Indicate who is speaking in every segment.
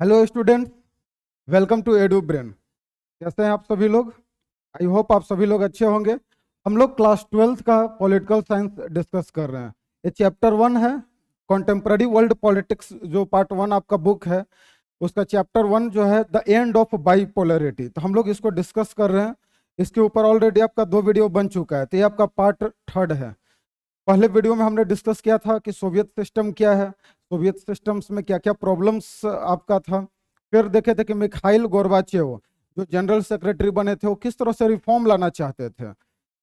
Speaker 1: Hello student, welcome to Edu Brain. कैसे हैं आप सभी लोग? आई होप आप सभी लोग अच्छे होंगे। हम लोग क्लास 12th का पॉलिटिकल साइंस डिस्कस कर रहे हैं। ये चैप्टर 1 है, कॉन्टेम्प्ररी वर्ल्ड पॉलिटिक्स। जो पार्ट 1 आपका बुक है उसका चैप्टर 1 जो है द एंड ऑफ बाइपोलैरिटी, तो हम लोग इसको डिस्कस कर रहे हैं। इसके ऊपर ऑलरेडी आपका 2 वीडियो बन चुका है, तो ये आपका पार्ट 3 है। पहले वीडियो में हमने डिस्कस किया था कि सोवियत सिस्टम क्या है, सोवियत सिस्टम्स में क्या क्या प्रॉब्लम्स आपका था। फिर देखे थे कि मिखाइल गोर्बाचेव जो जनरल सेक्रेटरी बने थे वो किस तरह से रिफॉर्म लाना चाहते थे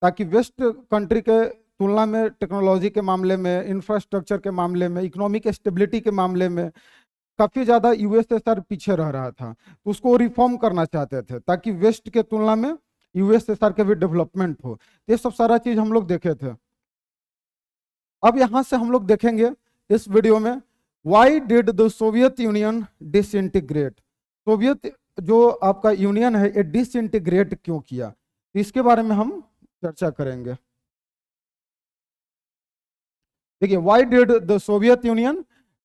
Speaker 1: ताकि वेस्ट कंट्री के तुलना में टेक्नोलॉजी के मामले में, इंफ्रास्ट्रक्चर के मामले में, इकोनॉमिक स्टेबिलिटी के मामले में काफ़ी ज़्यादा यूएसएसआर पीछे रह रहा था। तो उसको रिफॉर्म करना चाहते थे ताकि वेस्ट के तुलना में यूएसएसआर के भी डेवलपमेंट हो। ये सब सारा चीज़ हम लोग देखे थे। अब यहां से हम लोग देखेंगे इस वीडियो में why did the Soviet union disintegrate. Soviet जो आपका यूनियन है ये डिसइंटीग्रेट क्यों किया, तो इसके बारे में हम चर्चा करेंगे। देखिए, why did the Soviet union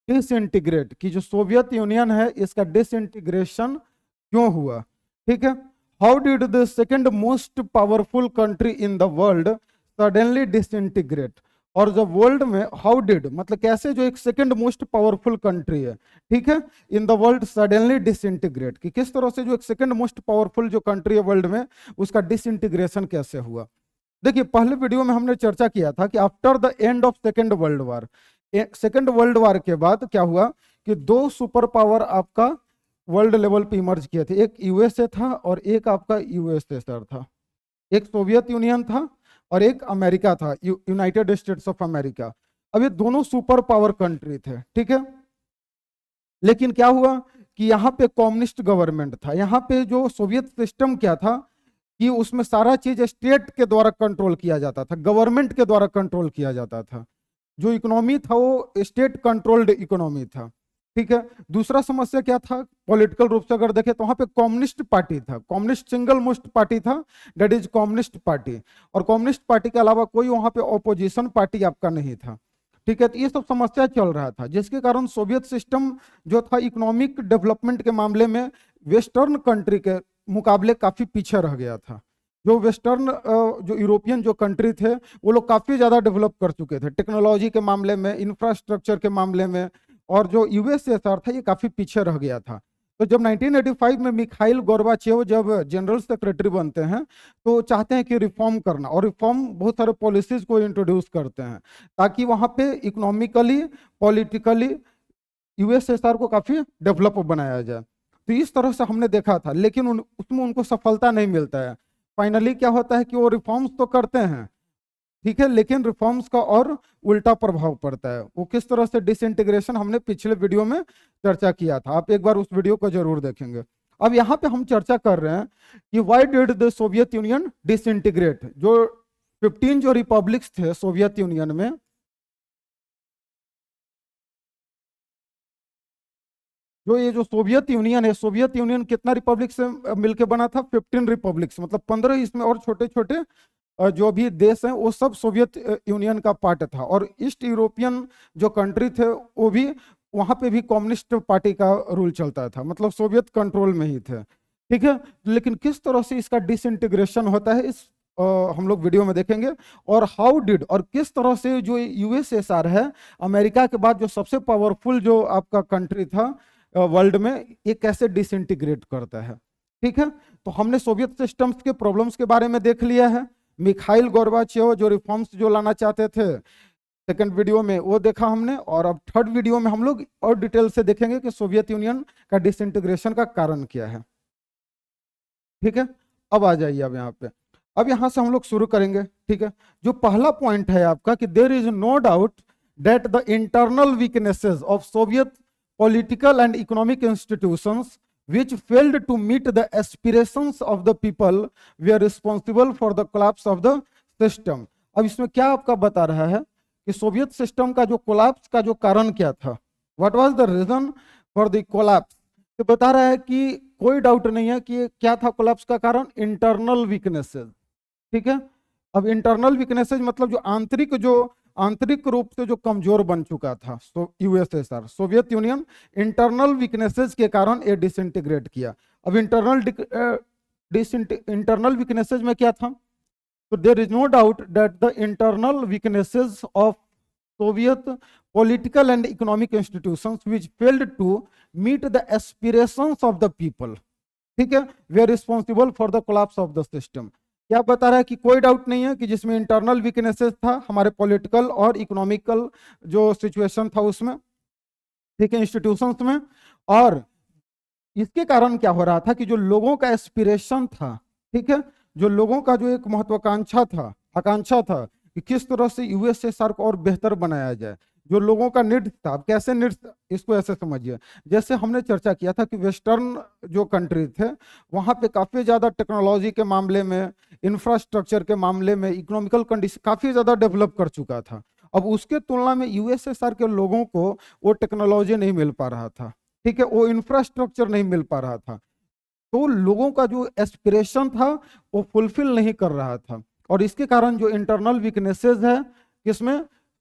Speaker 1: disintegrate, कि जो सोवियत यूनियन है इसका डिसइंटीग्रेशन क्यों हुआ। ठीक है, how did the second most powerful country in the world suddenly disintegrate. और जब वर्ल्ड में हाउ डिड मतलब कैसे जो एक सेकंड मोस्ट पावरफुल कंट्री है, ठीक है, in the world suddenly disintegrate, कि किस तरह से जो एक सेकंड मोस्ट पावरफुल जो कंट्री है वर्ल्ड में उसका डिसइंटीग्रेशन कैसे हुआ। देखिए, पहले वीडियो में हमने चर्चा किया था कि after the end of second world war, second world war के बाद क्या हुआ कि 2 सुपर पावर आपका वर्ल्ड लेवल पे इमर्ज किए थे। एक यूएसए था और एक आपका यूएसएसआर था। एक सोवियत यूनियन था और एक अमेरिका था, यूनाइटेड स्टेट्स ऑफ अमेरिका। अब ये दोनों सुपर पावर कंट्री थे, ठीक है। लेकिन क्या हुआ कि यहाँ पे कम्युनिस्ट गवर्नमेंट था। यहाँ पे जो सोवियत सिस्टम क्या था कि उसमें सारा चीज स्टेट के द्वारा कंट्रोल किया जाता था, गवर्नमेंट के द्वारा कंट्रोल किया जाता था। जो इकोनॉमी था वो स्टेट कंट्रोल्ड इकोनॉमी था, ठीक है। दूसरा समस्या क्या था, पॉलिटिकल रूप से अगर देखें तो वहां पे कम्युनिस्ट पार्टी था, कम्युनिस्ट सिंगल मोस्ट पार्टी था, दैट इज कम्युनिस्ट पार्टी। और कम्युनिस्ट पार्टी के अलावा कोई वहां पे ऑपोजिशन पार्टी आपका नहीं था, ठीक है। तो ये सब समस्या चल रहा था जिसके कारण सोवियत सिस्टम जो था इकोनॉमिक डेवलपमेंट के मामले में वेस्टर्न कंट्री के मुकाबले काफी पीछे रह गया था। जो वेस्टर्न जो यूरोपियन जो कंट्री थे वो लोग काफी ज्यादा डेवलप कर चुके थे टेक्नोलॉजी के मामले में, इंफ्रास्ट्रक्चर के मामले में, और जो यूएसएसआर था ये काफी पीछे रह गया था। तो जब 1985 में मिखाइल गोर्बाचेव जब जनरल सेक्रेटरी बनते हैं तो चाहते हैं कि रिफॉर्म करना, और रिफॉर्म बहुत सारे पॉलिसीज को इंट्रोड्यूस करते हैं ताकि वहां पे इकोनॉमिकली, पॉलिटिकली यूएसएसआर को काफी डेवलप बनाया जाए। तो इस तरह से हमने देखा था, लेकिन उसमें उनको सफलता नहीं मिलता है। फाइनली क्या होता है कि वो रिफॉर्म्स तो करते हैं, ठीक है, लेकिन रिफॉर्म्स का और उल्टा प्रभाव पड़ता है। वो किस तरह से डिसइंटीग्रेशन हमने पिछले वीडियो में चर्चा किया था, आप एक बार उस वीडियो को जरूर देखेंगे। अब यहाँ पे हम चर्चा कर रहे हैं कि why did the Soviet union disintegrate. जो 15 जो रिपब्लिक्स थे सोवियत यूनियन में, जो ये जो सोवियत यूनियन है, सोवियत यूनियन कितना रिपब्लिक से मिलकर बना था? 15 रिपब्लिक से, मतलब 15 इसमें और छोटे छोटे जो भी देश हैं वो सब सोवियत यूनियन का पार्ट था। और ईस्ट यूरोपियन जो कंट्री थे वो भी, वहां पे भी कम्युनिस्ट पार्टी का रूल चलता था, मतलब सोवियत कंट्रोल में ही थे, ठीक है। लेकिन किस तरह से इसका डिसइंटीग्रेशन होता है इस हम लोग वीडियो में देखेंगे। और हाउ डिड, और किस तरह से जो यूएसएसआर है, अमेरिका के बाद जो सबसे पावरफुल जो आपका कंट्री था वर्ल्ड में, ये कैसे डिसइंटीग्रेट करता है, ठीक है। तो हमने सोवियत सिस्टम्स के प्रॉब्लम्स के बारे में देख लिया है। मिखाइल गोर्बाचेव जो रिफॉर्म्स जो लाना चाहते थे सेकंड वीडियो में वो देखा हमने, और अब थर्ड वीडियो में हम लोग और डिटेल से देखेंगे कि सोवियत यूनियन का डिसइंटीग्रेशन का कारण क्या है, ठीक है। अब आ जाइए अब यहाँ पे, अब यहाँ से हम लोग शुरू करेंगे, ठीक है। जो पहला पॉइंट है आपका कि there is no doubt that the internal weaknesses of Soviet political and economic institutions which failed to meet the aspirations of the people were responsible for the collapse of the system। अब इसमें क्या आपका बता रहा है कि Soviet system का जो कोलैप्स का जो कारण क्या था, what was the reason for the collapse. तो बता रहा है कि कोई डाउट नहीं है कि क्या था कोलैप्स का कारण, इंटरनल वीकनेसेस, ठीक है। अब इंटरनल वीकनेसेस मतलब जो आंतरिक जो आंतरिक रूप से जो कमजोर बन चुका था USSR, Soviet union internal weaknesses के कारण ये डिसइंटीग्रेट किया। अब इंटरनल वीकनेसेस में क्या था? तो there is no doubt that the internal weaknesses of Soviet political and economic institutions which failed to meet the aspirations of the people, ठीक है, were responsible for the collapse of the system। क्या बता रहा है कि कोई doubt नहीं है कि जिसमें इंटरनल वीकनेसेस था हमारे पॉलिटिकल और इकोनॉमिकल जो सिचुएशन था उसमें, ठीक है, इंस्टीट्यूशंस में, और इसके कारण क्या हो रहा था कि जो लोगों का एस्पिरेशन था, ठीक है, जो लोगों का जो एक महत्वाकांक्षा था, आकांक्षा था कि किस तरह से यूएसएसआर को और बेहतर बनाया जाए, जो लोगों का नीड था। अब कैसे नीड? इसको ऐसे समझिए, जैसे हमने चर्चा किया था कि वेस्टर्न जो कंट्री थे वहां पे काफी ज्यादा टेक्नोलॉजी के मामले में, इंफ्रास्ट्रक्चर के मामले में, इकोनॉमिकल कंडीशन काफी ज्यादा डेवलप कर चुका था। अब उसके तुलना में यूएसएसआर के लोगों को वो टेक्नोलॉजी नहीं मिल पा रहा था, ठीक है, वो इंफ्रास्ट्रक्चर नहीं मिल पा रहा था, तो लोगों का जो एस्पिरेशन था वो फुलफिल नहीं कर रहा था। और इसके कारण जो इंटरनल वीकनेसेस है किसमें?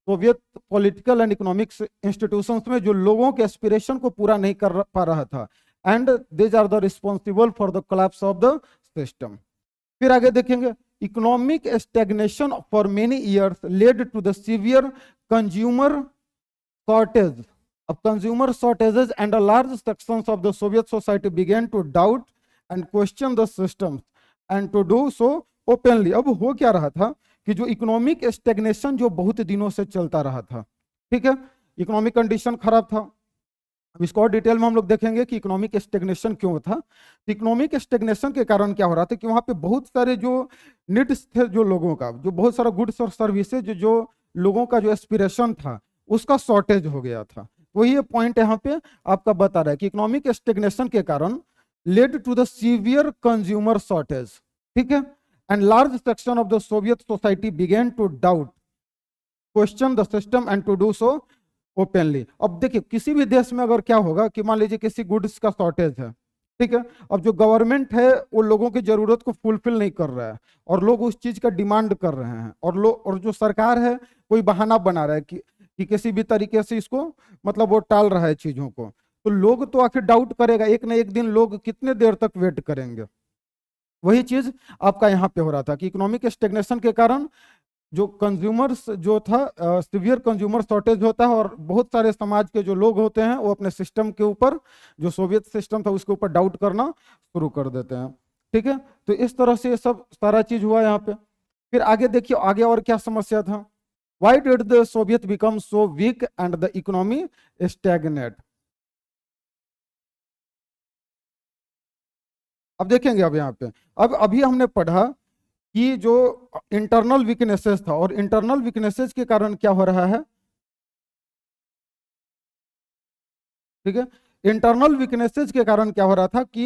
Speaker 1: Soviet political and economics institutions में, जो लोगों के एस्पिरेशन को पूरा नहीं कर पा रहा था, and these are the responsible for the collapse of the system. फिर आगे देखेंगे, economic stagnation for many years led to the severe consumer shortage. अब consumer shortages and a large sections of the Soviet society began to doubt and question the system and to do so openly. अब हो क्या रहा था कि जो economic stagnation जो बहुत दिनों से चलता रहा था, ठीक है, इकोनॉमिक कंडीशन खराब था। अब इसको और डिटेल में हम लोग देखेंगे कि इकोनॉमिक स्टैग्नेशन क्यों था। इकोनॉमिक स्टैग्नेशन के कारण क्या हो रहा था कि वहां पे बहुत सारे जो नीड्स थे, जो लोगों का, जो बहुत सारा गुड्स और सर्विसेज जो लोगों का जो एस्पिरेशन था उसका शॉर्टेज हो गया था। वही ये पॉइंट यहाँ पे आपका बता रहा है कि इकोनॉमिक स्टैग्नेशन के कारण led to the severe consumer shortage, ठीक है, and large section of the Soviet society began to doubt, question the system and to do so openly। अब देखिए, किसी भी देश में अगर क्या होगा कि मान लीजिए किसी गुड्स का शॉर्टेज है, ठीक है, अब जो गवर्नमेंट है वो लोगों की जरूरत को फुलफिल नहीं कर रहा है और लोग उस चीज का डिमांड कर रहे हैं, और जो सरकार है कोई बहाना बना रहा है कि किसी भी तरीके से इसको मतलब वो टाल रहा है चीजों को, तो लोग तो आखिर डाउट करेगा, एक ना एक दिन लोग कितने देर तक वेट करेंगे। वही चीज आपका यहाँ पे हो रहा था कि इकोनॉमिक स्टैग्नेशन के कारण जो कंज्यूमर्स जो था, सीवियर कंज्यूमर शॉर्टेज होता है, और बहुत सारे समाज के जो लोग होते हैं वो अपने सिस्टम के ऊपर, जो सोवियत सिस्टम था उसके ऊपर डाउट करना शुरू कर देते हैं, ठीक है। तो इस तरह से सब सारा चीज हुआ यहाँ पे। फिर आगे देखिए, आगे और क्या समस्या था। Why did the Soviet become so weak and the economy stagnate? अब देखेंगे, अब यहाँ पे अब अभी हमने पढ़ा कि जो इंटरनल वीकनेसेस था, और इंटरनल वीकनेसेस के कारण क्या हो रहा है, ठीक है, इंटरनल वीकनेसेस के कारण क्या हो रहा था कि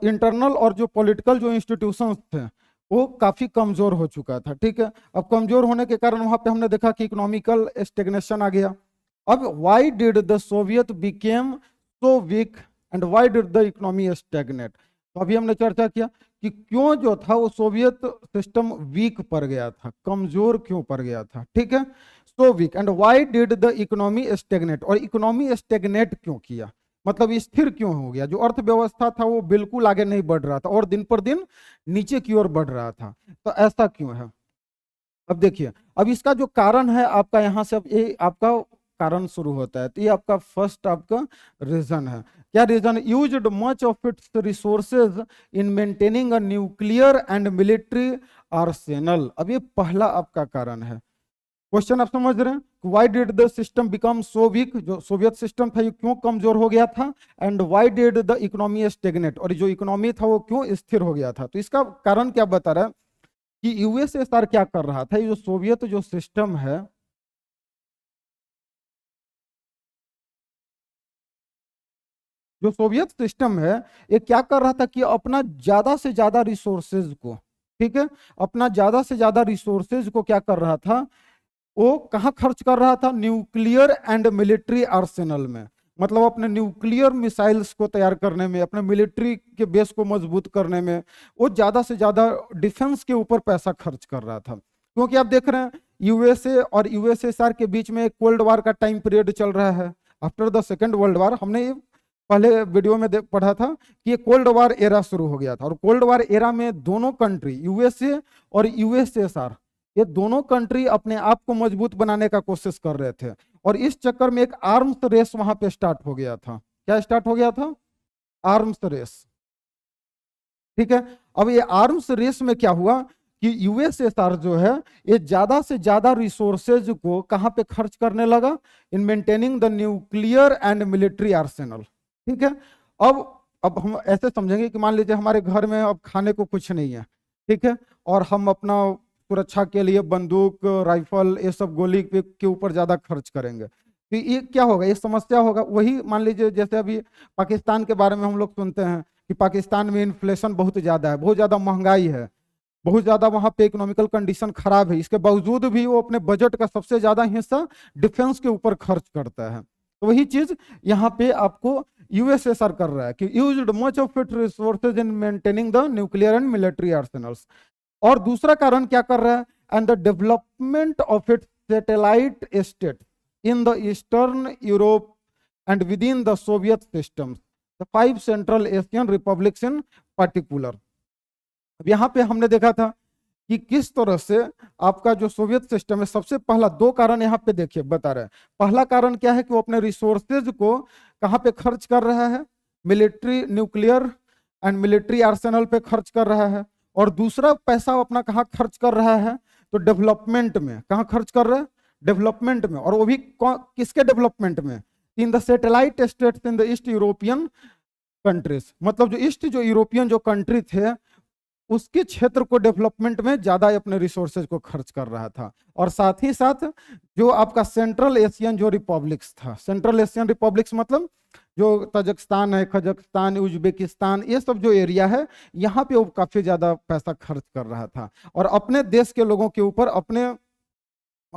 Speaker 1: इंटरनल और जो पॉलिटिकल जो इंस्टीट्यूशंस थे वो काफी कमजोर हो चुका था, ठीक है। अब कमजोर होने के कारण वहां पे हमने देखा कि इकोनॉमिकल स्टेग्नेशन आ गया। अब why did the Soviet became so weak and why did the economy stagnate? तो अभी हमने चर्चा किया कि क्यों जो था वो सोवियत सिस्टम वीक पड़ गया था, कमजोर क्यों पड़ गया था, ठीक है, so weak, and why did the economy stagnate, और इकोनॉमी स्टेग्नेट क्यों किया, मतलब स्थिर क्यों हो गया। जो अर्थव्यवस्था था वो बिल्कुल आगे नहीं बढ़ रहा था और दिन पर दिन नीचे की ओर बढ़ रहा था, तो ऐसा क्यों है। अब देखिए, अब इसका जो कारण है आपका यहाँ से, अब ये आपका कारण शुरू होता है, तो ये आपका फर्स्ट आपका रीजन है। क्या reason? Used much of its resources in maintaining a nuclear and military arsenal. अब ये पहला आपका कारण है। क्वेश्चन आप समझ रहे हैं, why did the system become so weak, जो सोवियत सिस्टम था ये क्यों कमजोर हो गया था, and why did the economy stagnate, और जो इकोनॉमी था वो क्यों स्थिर हो गया था। तो इसका कारण क्या बता रहा है कि यूएसएसआर क्या कर रहा था, ये जो सोवियत जो सिस्टम है, जो सोवियत सिस्टम है ये क्या कर रहा था कि अपना ज्यादा से ज्यादा रिसोर्सेज को, ठीक है, अपना ज्यादा से ज्यादा रिसोर्सेज को क्या कर रहा था, वो कहाँ खर्च कर रहा था, न्यूक्लियर एंड मिलिट्री आर्सेनल में, मतलब अपने न्यूक्लियर मिसाइल्स को तैयार करने में, अपने मिलिट्री के बेस को मजबूत करने में वो ज्यादा से ज्यादा डिफेंस के ऊपर पैसा खर्च कर रहा था। क्योंकि आप देख रहे हैं यूएसए और यूएसएसआर के बीच में एक कोल्ड वार का टाइम पीरियड चल रहा है। After the second world war, हमने ये पहले वीडियो में पढ़ा था कि ये कोल्ड वार एरा शुरू हो गया था, और कोल्ड वार एरा में दोनों कंट्री यूएसए और यूएसएसआर, ये दोनों कंट्री अपने आप को मजबूत बनाने का कोशिश कर रहे थे, और इस चक्कर में एक आर्म्स रेस वहां पे स्टार्ट हो गया था। क्या स्टार्ट हो गया था? Arms race. ठीक है, अब ये आर्म्स रेस में क्या हुआ कि यूएसएसआर जो है ये ज्यादा से ज्यादा रिसोर्सेज को कहां पे खर्च करने लगा? इन maintaining the nuclear and military Arsenal. ठीक है, अब हम ऐसे समझेंगे कि मान लीजिए हमारे घर में अब खाने को कुछ नहीं है, ठीक है, और हम अपना सुरक्षा के लिए बंदूक, राइफल, ये सब गोली के ऊपर ज्यादा खर्च करेंगे, तो ये क्या होगा? ये समस्या होगा। वही मान लीजिए जैसे अभी पाकिस्तान के बारे में हम लोग सुनते हैं कि पाकिस्तान में इन्फ्लेशन बहुत ज्यादा है, बहुत ज्यादा महंगाई है, बहुत ज्यादा वहां पे इकोनॉमिकल कंडीशन खराब है, इसके बावजूद भी वो अपने बजट का सबसे ज्यादा हिस्सा डिफेंस के ऊपर खर्च करता है। तो वही चीज यहाँ पे आपको यूएसएसआर कर रहा है कि used much of it resources in maintaining the nuclear and military arsenals. और दूसरा कारण क्या कर रहा है? And the development of it satellite state in the eastern Europe and within the Soviet system, the 5 central Asian republics in particular. अब यहाँ पे हमने देखा था कि किस तरह से आपका जो सोवियत सिस्टम है, सबसे पहला 2 कारण यहाँ पे देखिए बता रहे हैं। पहला कारण क्या है कि वो अपने रिसोर्सेज को कहाँ पे खर्च कर रहा है? Military, nuclear and military Arsenal पे खर्च कर रहा है। और दूसरा पैसा अपना कहाँ खर्च कर रहा है? तो डेवलपमेंट में। कहाँ खर्च कर रहा है? डेवलपमेंट में। और वो भी किसके डेवलपमेंट में? In the satellite states in the east European countries. मतलब जो ईस्ट जो यूरोपियन जो कंट्री थे उसके क्षेत्र को डेवलपमेंट में ज्यादा अपने रिसोर्सेज को खर्च कर रहा था। और साथ ही साथ जो आपका सेंट्रल एशियन जो रिपब्लिक्स था, सेंट्रल एशियन रिपब्लिक्स मतलब जो तजाकिस्तान है, कजाकिस्तान, उज्बेकिस्तान, ये सब जो एरिया है, यहाँ पे वो काफी ज्यादा पैसा खर्च कर रहा था, और अपने देश के लोगों के ऊपर, अपने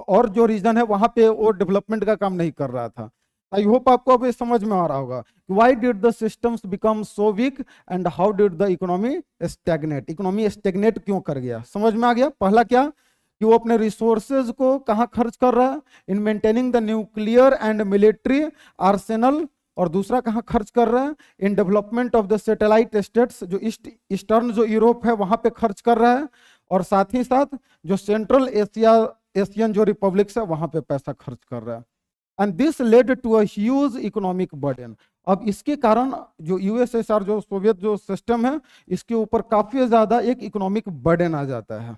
Speaker 1: और जो रीजन है वहां पे वो डेवलपमेंट का काम नहीं कर रहा था। आई होप आपको अब ये समझ में आ रहा होगा why did the systems become so weak and how did the economy stagnate. Economy stagnate क्यों कर गया? समझ में आ गया। पहला क्या कि वो अपने रिसोर्सेज को कहाँ खर्च कर रहा है? इन maintaining the nuclear and military Arsenal. और दूसरा कहाँ खर्च कर रहा है? In development of the satellite states, जो ईस्टर्न जो यूरोप है वहां पे खर्च कर रहा है। और साथ ही साथ जो सेंट्रल एशियन जो रिपब्लिक्स है वहां पे पैसा खर्च कर रहा है। And this led to a huge economic burden. अब इसके कारण जो यूएसएसआर जो सोवियत जो सिस्टम है, इसके ऊपर काफी ज्यादा एक इकोनॉमिक बर्डन आ जाता है।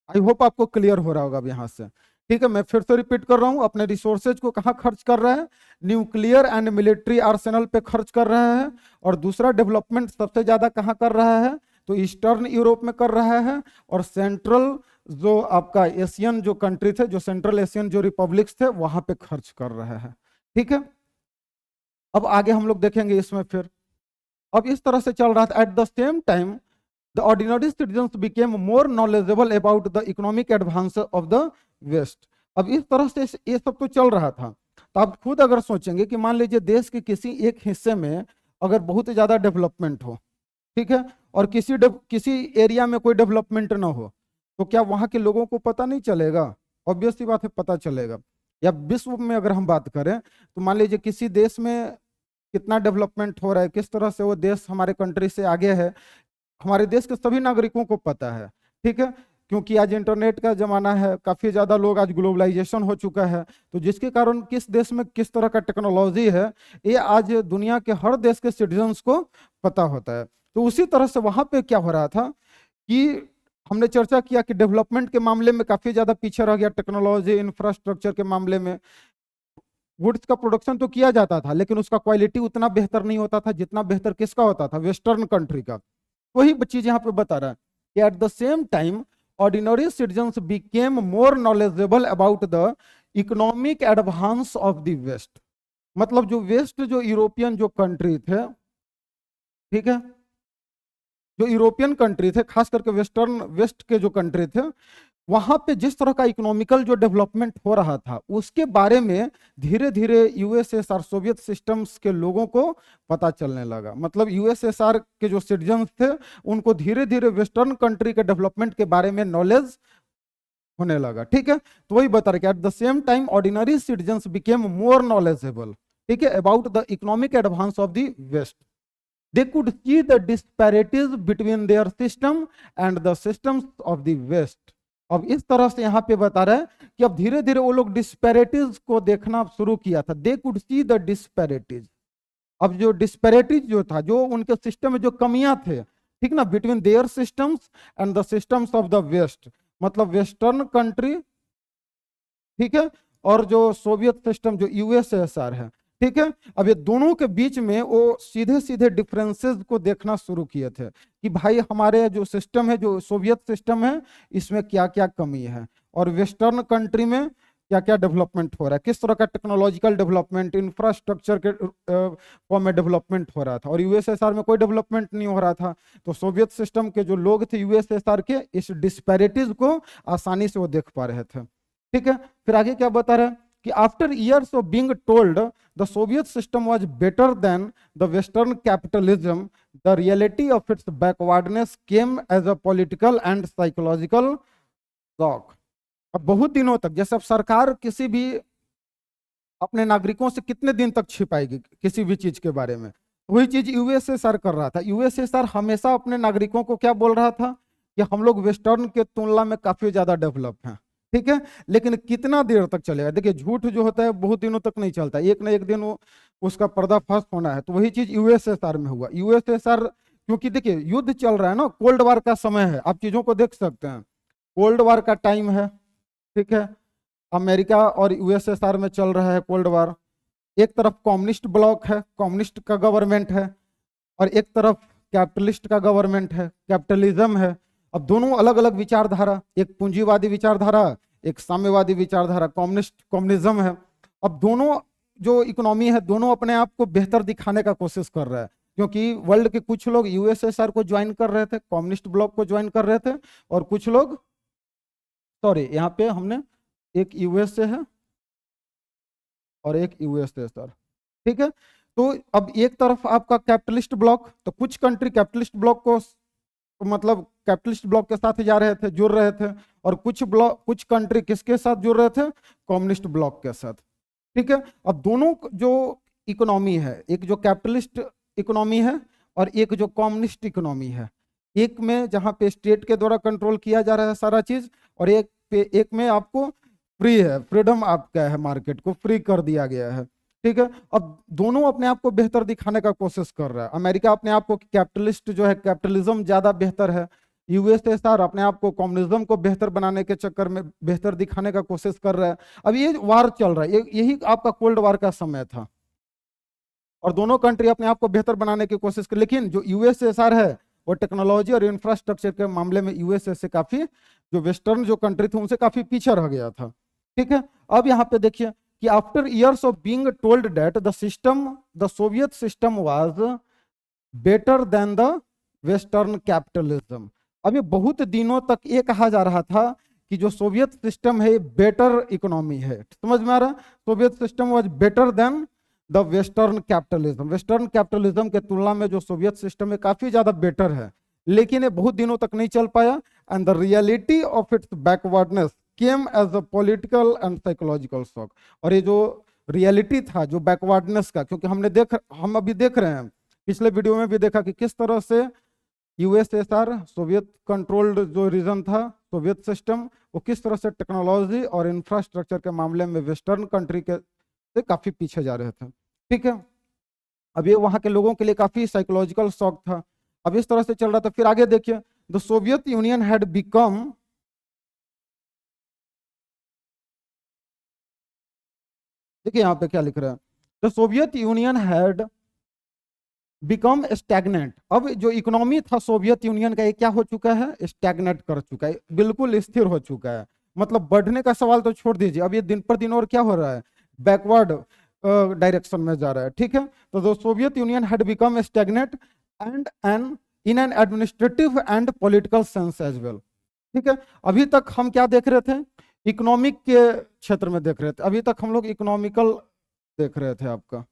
Speaker 1: आई होप आपको क्लियर हो रहा होगा अब यहाँ से। ठीक है, मैं फिर से रिपीट कर रहा हूँ, अपने रिसोर्सेज को कहाँ खर्च कर रहा है? न्यूक्लियर एंड मिलिट्री आर्सेनल पे खर्च कर रहा है। और दूसरा डेवलपमेंट सबसे ज्यादा कहाँ कर रहा है? तो ईस्टर्न यूरोप में कर रहा है। और सेंट्रल जो आपका एशियन जो कंट्री थे, जो सेंट्रल एशियन जो रिपब्लिक्स थे, वहां पे खर्च कर रहा है। ठीक है, अब आगे हम लोग देखेंगे इसमें फिर। अब इस तरह से चल रहा था। At the same time the ordinary citizens became more knowledgeable about the economic advance of the West. अब इस तरह से ये सब तो चल रहा था। तो आप खुद अगर सोचेंगे कि मान लीजिए देश के किसी एक हिस्से में अगर बहुत ज्यादा डेवलपमेंट हो, ठीक है, और किसी एरिया में कोई डेवलपमेंट ना हो, तो क्या वहां के लोगों को पता नहीं चलेगा? ऑब्वियस सी बात है, पता चलेगा। या विश्व में अगर हम बात करें तो मान लीजिए किसी देश में कितना डेवलपमेंट हो रहा है, किस तरह से वो देश हमारे कंट्री से आगे है, हमारे देश के सभी नागरिकों को पता है। ठीक है, क्योंकि आज इंटरनेट का जमाना है, काफी ज्यादा लोग, आज ग्लोबलाइजेशन हो चुका है, तो जिसके कारण किस देश में किस तरह का टेक्नोलॉजी है, ये आज दुनिया के हर देश के सिटीजन्स को पता होता है। तो उसी तरह से वहां पे क्या हो रहा था कि हमने चर्चा किया कि डेवलपमेंट के मामले में काफी ज्यादा पीछे रह गया, टेक्नोलॉजी, इंफ्रास्ट्रक्चर के मामले में। गुड्स का प्रोडक्शन तो किया जाता था, लेकिन उसका क्वालिटी उतना बेहतर नहीं होता था जितना बेहतर किसका होता था? वेस्टर्न कंट्री का। वही चीज यहाँ पे बता रहा है कि at the same time ordinary citizens became more knowledgeable about the economic advance of the West. मतलब जो वेस्ट जो यूरोपियन जो कंट्री थे, ठीक है, जो यूरोपियन कंट्री थे, खास करके वेस्ट के जो कंट्री थे, वहां पे जिस तरह का इकोनॉमिकल जो डेवलपमेंट हो रहा था, उसके बारे में धीरे धीरे यूएसएसआर सोवियत सिस्टम्स के लोगों को पता चलने लगा। मतलब यूएसएसआर के जो सिटीजन्स थे, उनको धीरे धीरे वेस्टर्न कंट्री के डेवलपमेंट के बारे में नॉलेज होने लगा। ठीक है, तो वही बता रहे कि at the same time ordinary citizens became more knowledgeable, ठीक है, about the economic advance of the West. They could see the disparities between their system and the systems of the West. अब इस तरह से यहाँ पे बता रहा है कि अब धीरे धीरे वो लोग डिस्पैरिटीज को देखना शुरू किया था। दे कुड सी द डिस्पैरिटीज, अब जो डिस्पैरिटीज जो था, जो उनके सिस्टम में जो कमियां थे, ठीक ना, between their systems and the systems of the West, मतलब वेस्टर्न कंट्री, ठीक है, और जो सोवियत सिस्टम जो यूएसएसआर है, ठीक है, अब ये दोनों के बीच में वो सीधे सीधे डिफरेंसेस को देखना शुरू किए थे कि भाई हमारे जो सिस्टम है, जो सोवियत सिस्टम है, इसमें क्या क्या कमी है, और वेस्टर्न कंट्री में क्या क्या डेवलपमेंट हो रहा है, किस तरह का टेक्नोलॉजिकल डेवलपमेंट, इंफ्रास्ट्रक्चर के फॉर्म में डेवलपमेंट हो रहा था, और यूएसएसआर में कोई डेवलपमेंट नहीं हो रहा था। तो सोवियत सिस्टम के जो लोग थे यूएसएसआर के, इस डिस्पैरिटीज को आसानी से वो देख पा रहे थे। ठीक है, फिर आगे क्या बता रहे हैं कि after years of being told the Soviet system was better than the western capitalism, the reality of its backwardness came as a political and psychological shock. अब बहुत दिनों तक, जैसे अब सरकार किसी भी अपने नागरिकों से कितने दिन तक छिपाएगी किसी भी चीज के बारे में, वही चीज यूएसएसआर कर रहा था। यूएसएसआर हमेशा अपने नागरिकों को क्या बोल रहा था कि हम लोग वेस्टर्न के तुलना में काफी ज्यादा डेवलप हैं। ठीक है, लेकिन कितना देर तक चलेगा? देखिए, झूठ जो होता है बहुत दिनों तक नहीं चलता, एक ना एक दिन वो उसका पर्दाफाश होना है। तो वही चीज यूएसएसआर में हुआ। यूएसएसआर, क्योंकि देखिए युद्ध चल रहा है ना, कोल्ड वार का समय है, आप चीजों को देख सकते हैं, कोल्ड वार का टाइम है। ठीक है, अमेरिका और यूएसएसआर में चल रहा है कोल्ड वार। एक तरफ कम्युनिस्ट ब्लॉक है, कम्युनिस्ट का गवर्नमेंट है, और एक तरफ कैपिटलिस्ट का गवर्नमेंट है, कैपिटलिज्म है। अब दोनों अलग अलग विचारधारा, एक पूंजीवादी विचारधारा, एक साम्यवादी विचारधारा, कम्युनिज्म है। अब दोनों जो इकोनॉमी है, दोनों अपने आप को बेहतर दिखाने का कोशिश कर रहा है, क्योंकि वर्ल्ड के कुछ लोग यूएसएसआर को ज्वाइन कर रहे थे, कम्युनिस्ट ब्लॉक को ज्वाइन कर रहे थे, और कुछ लोग, सॉरी यहाँ पे हमने एक यूएसए है और एक यूएसएसआर। ठीक है, तो अब एक तरफ आपका कैपिटलिस्ट ब्लॉक, तो कुछ कंट्री कैपिटलिस्ट ब्लॉक को मतलब कैपिटलिस्ट ब्लॉक के साथ जा रहे थे, जुड़ रहे थे, और कुछ कंट्री किसके साथ जुड़ रहे थे? कम्युनिस्ट ब्लॉक के साथ। ठीक है, अब दोनों जो इकोनॉमी है, एक जो कैपिटलिस्ट इकोनॉमी है और एक जो कम्युनिस्ट इकोनॉमी है, एक में जहां पे स्टेट के द्वारा कंट्रोल किया जा रहा है सारा चीज, और एक में आपको फ्री है, फ्रीडम आपका है, मार्केट को फ्री कर दिया गया है। ठीक है, अब दोनों अपने आप को बेहतर दिखाने का कोशिश कर रहा है। अमेरिका अपने आप को कैपिटलिस्ट जो है, कैपिटलिज्म ज्यादा बेहतर है। यूएसएसआर अपने आप को कम्युनिज्म को बेहतर बनाने के चक्कर में बेहतर दिखाने का कोशिश कर रहा है। अब ये वार चल रहा है, यही आपका कोल्ड वार का समय था, और दोनों कंट्री अपने आप को बेहतर बनाने की कोशिश कर। लेकिन जो यूएसएसआर है वो टेक्नोलॉजी और इंफ्रास्ट्रक्चर के मामले में यूएसए से काफी, जो वेस्टर्न जो कंट्री थे उनसे काफी पीछे रह गया था। ठीक है, अब यहाँ पे देखिए कि after years of being told that the Soviet system was better than the western capitalism. अभी बहुत दिनों तक ये कहा जा रहा था कि जो सोवियत सिस्टम है बेटर इकोनॉमी है, समझ में आ रहा? Soviet system was better than the western capitalism. Western capitalism के तुलना में जो सोवियत सिस्टम है काफी ज्यादा बेटर है, लेकिन ये बहुत दिनों तक नहीं चल पाया। And the reality of its backwardness came as a political and psychological shock. और ये जो रियलिटी था, जो बैकवर्डनेस का, क्योंकि हम अभी देख रहे हैं, पिछले वीडियो में भी देखा कि किस तरह से यूएसएसआर, सोवियत कंट्रोल्ड जो रीजन था, सोवियत सिस्टम, वो किस तरह से टेक्नोलॉजी और इंफ्रास्ट्रक्चर के मामले में वेस्टर्न कंट्री के से काफी पीछे जा रहे थे। ठीक है, अब ये वहां के लोगों के लिए काफी साइकोलॉजिकल शॉक था। अब इस तरह से चल रहा था। फिर आगे देखिए, the Soviet Union had become, देखिए यहाँ पे क्या लिख रहा है, the Soviet Union had become stagnant. अब जो इकोनॉमी था सोवियत यूनियन का, ये क्या हो चुका है? स्टैग्नेट कर चुका है, बिल्कुल स्थिर हो चुका है। मतलब बढ़ने का सवाल तो छोड़ दीजिए, अब ये दिन पर दिन और क्या हो रहा है? बैकवर्ड डायरेक्शन में जा रहा है। ठीक है, तो the Soviet Union had become stagnate and an in an administrative and political sense as well. ठीक है, अभी तक हम क्या देख रहे थे? इकोनॉमिक के क्षेत्र में देख रहे थे, अभी तक हम लोग इकोनॉमिकल देख रहे थे आपका।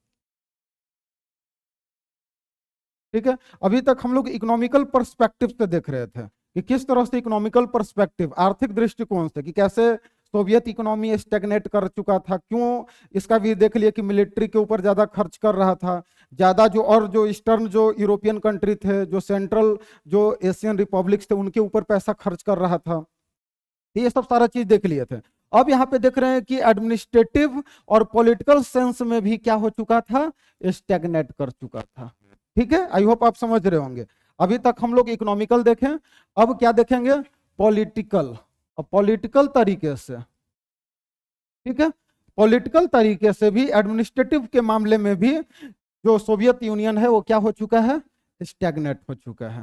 Speaker 1: ठीक है, अभी तक हम लोग इकोनॉमिकल पर्सपेक्टिव से देख रहे थे कि किस तरह से इकोनॉमिकल पर्सपेक्टिव, आर्थिक दृष्टिकोण से, कि कैसे सोवियत इकोनॉमी स्टैग्नेट कर चुका था, क्यों इसका भी देख लिया कि मिलिट्री के ऊपर ज्यादा खर्च कर रहा था, ज्यादा जो ईस्टर्न जो यूरोपियन कंट्री थे, जो सेंट्रल जो एशियन रिपब्लिक्स थे, उनके ऊपर पैसा खर्च कर रहा था। ये सब सारा चीज देख लिए थे। अब यहाँ पे देख रहे हैं कि एडमिनिस्ट्रेटिव और पॉलिटिकल सेंस में भी क्या हो चुका था, स्टैग्नेट कर चुका था। ठीक है, आई होप आप समझ रहे होंगे। अभी तक हम लोग इकोनॉमिकल देखें, अब क्या देखेंगे, पॉलिटिकल। और पॉलिटिकल तरीके से, ठीक है, पॉलिटिकल तरीके से भी एडमिनिस्ट्रेटिव के मामले में भी जो सोवियत यूनियन है वो क्या हो चुका है, स्टैग्नेट हो चुका है।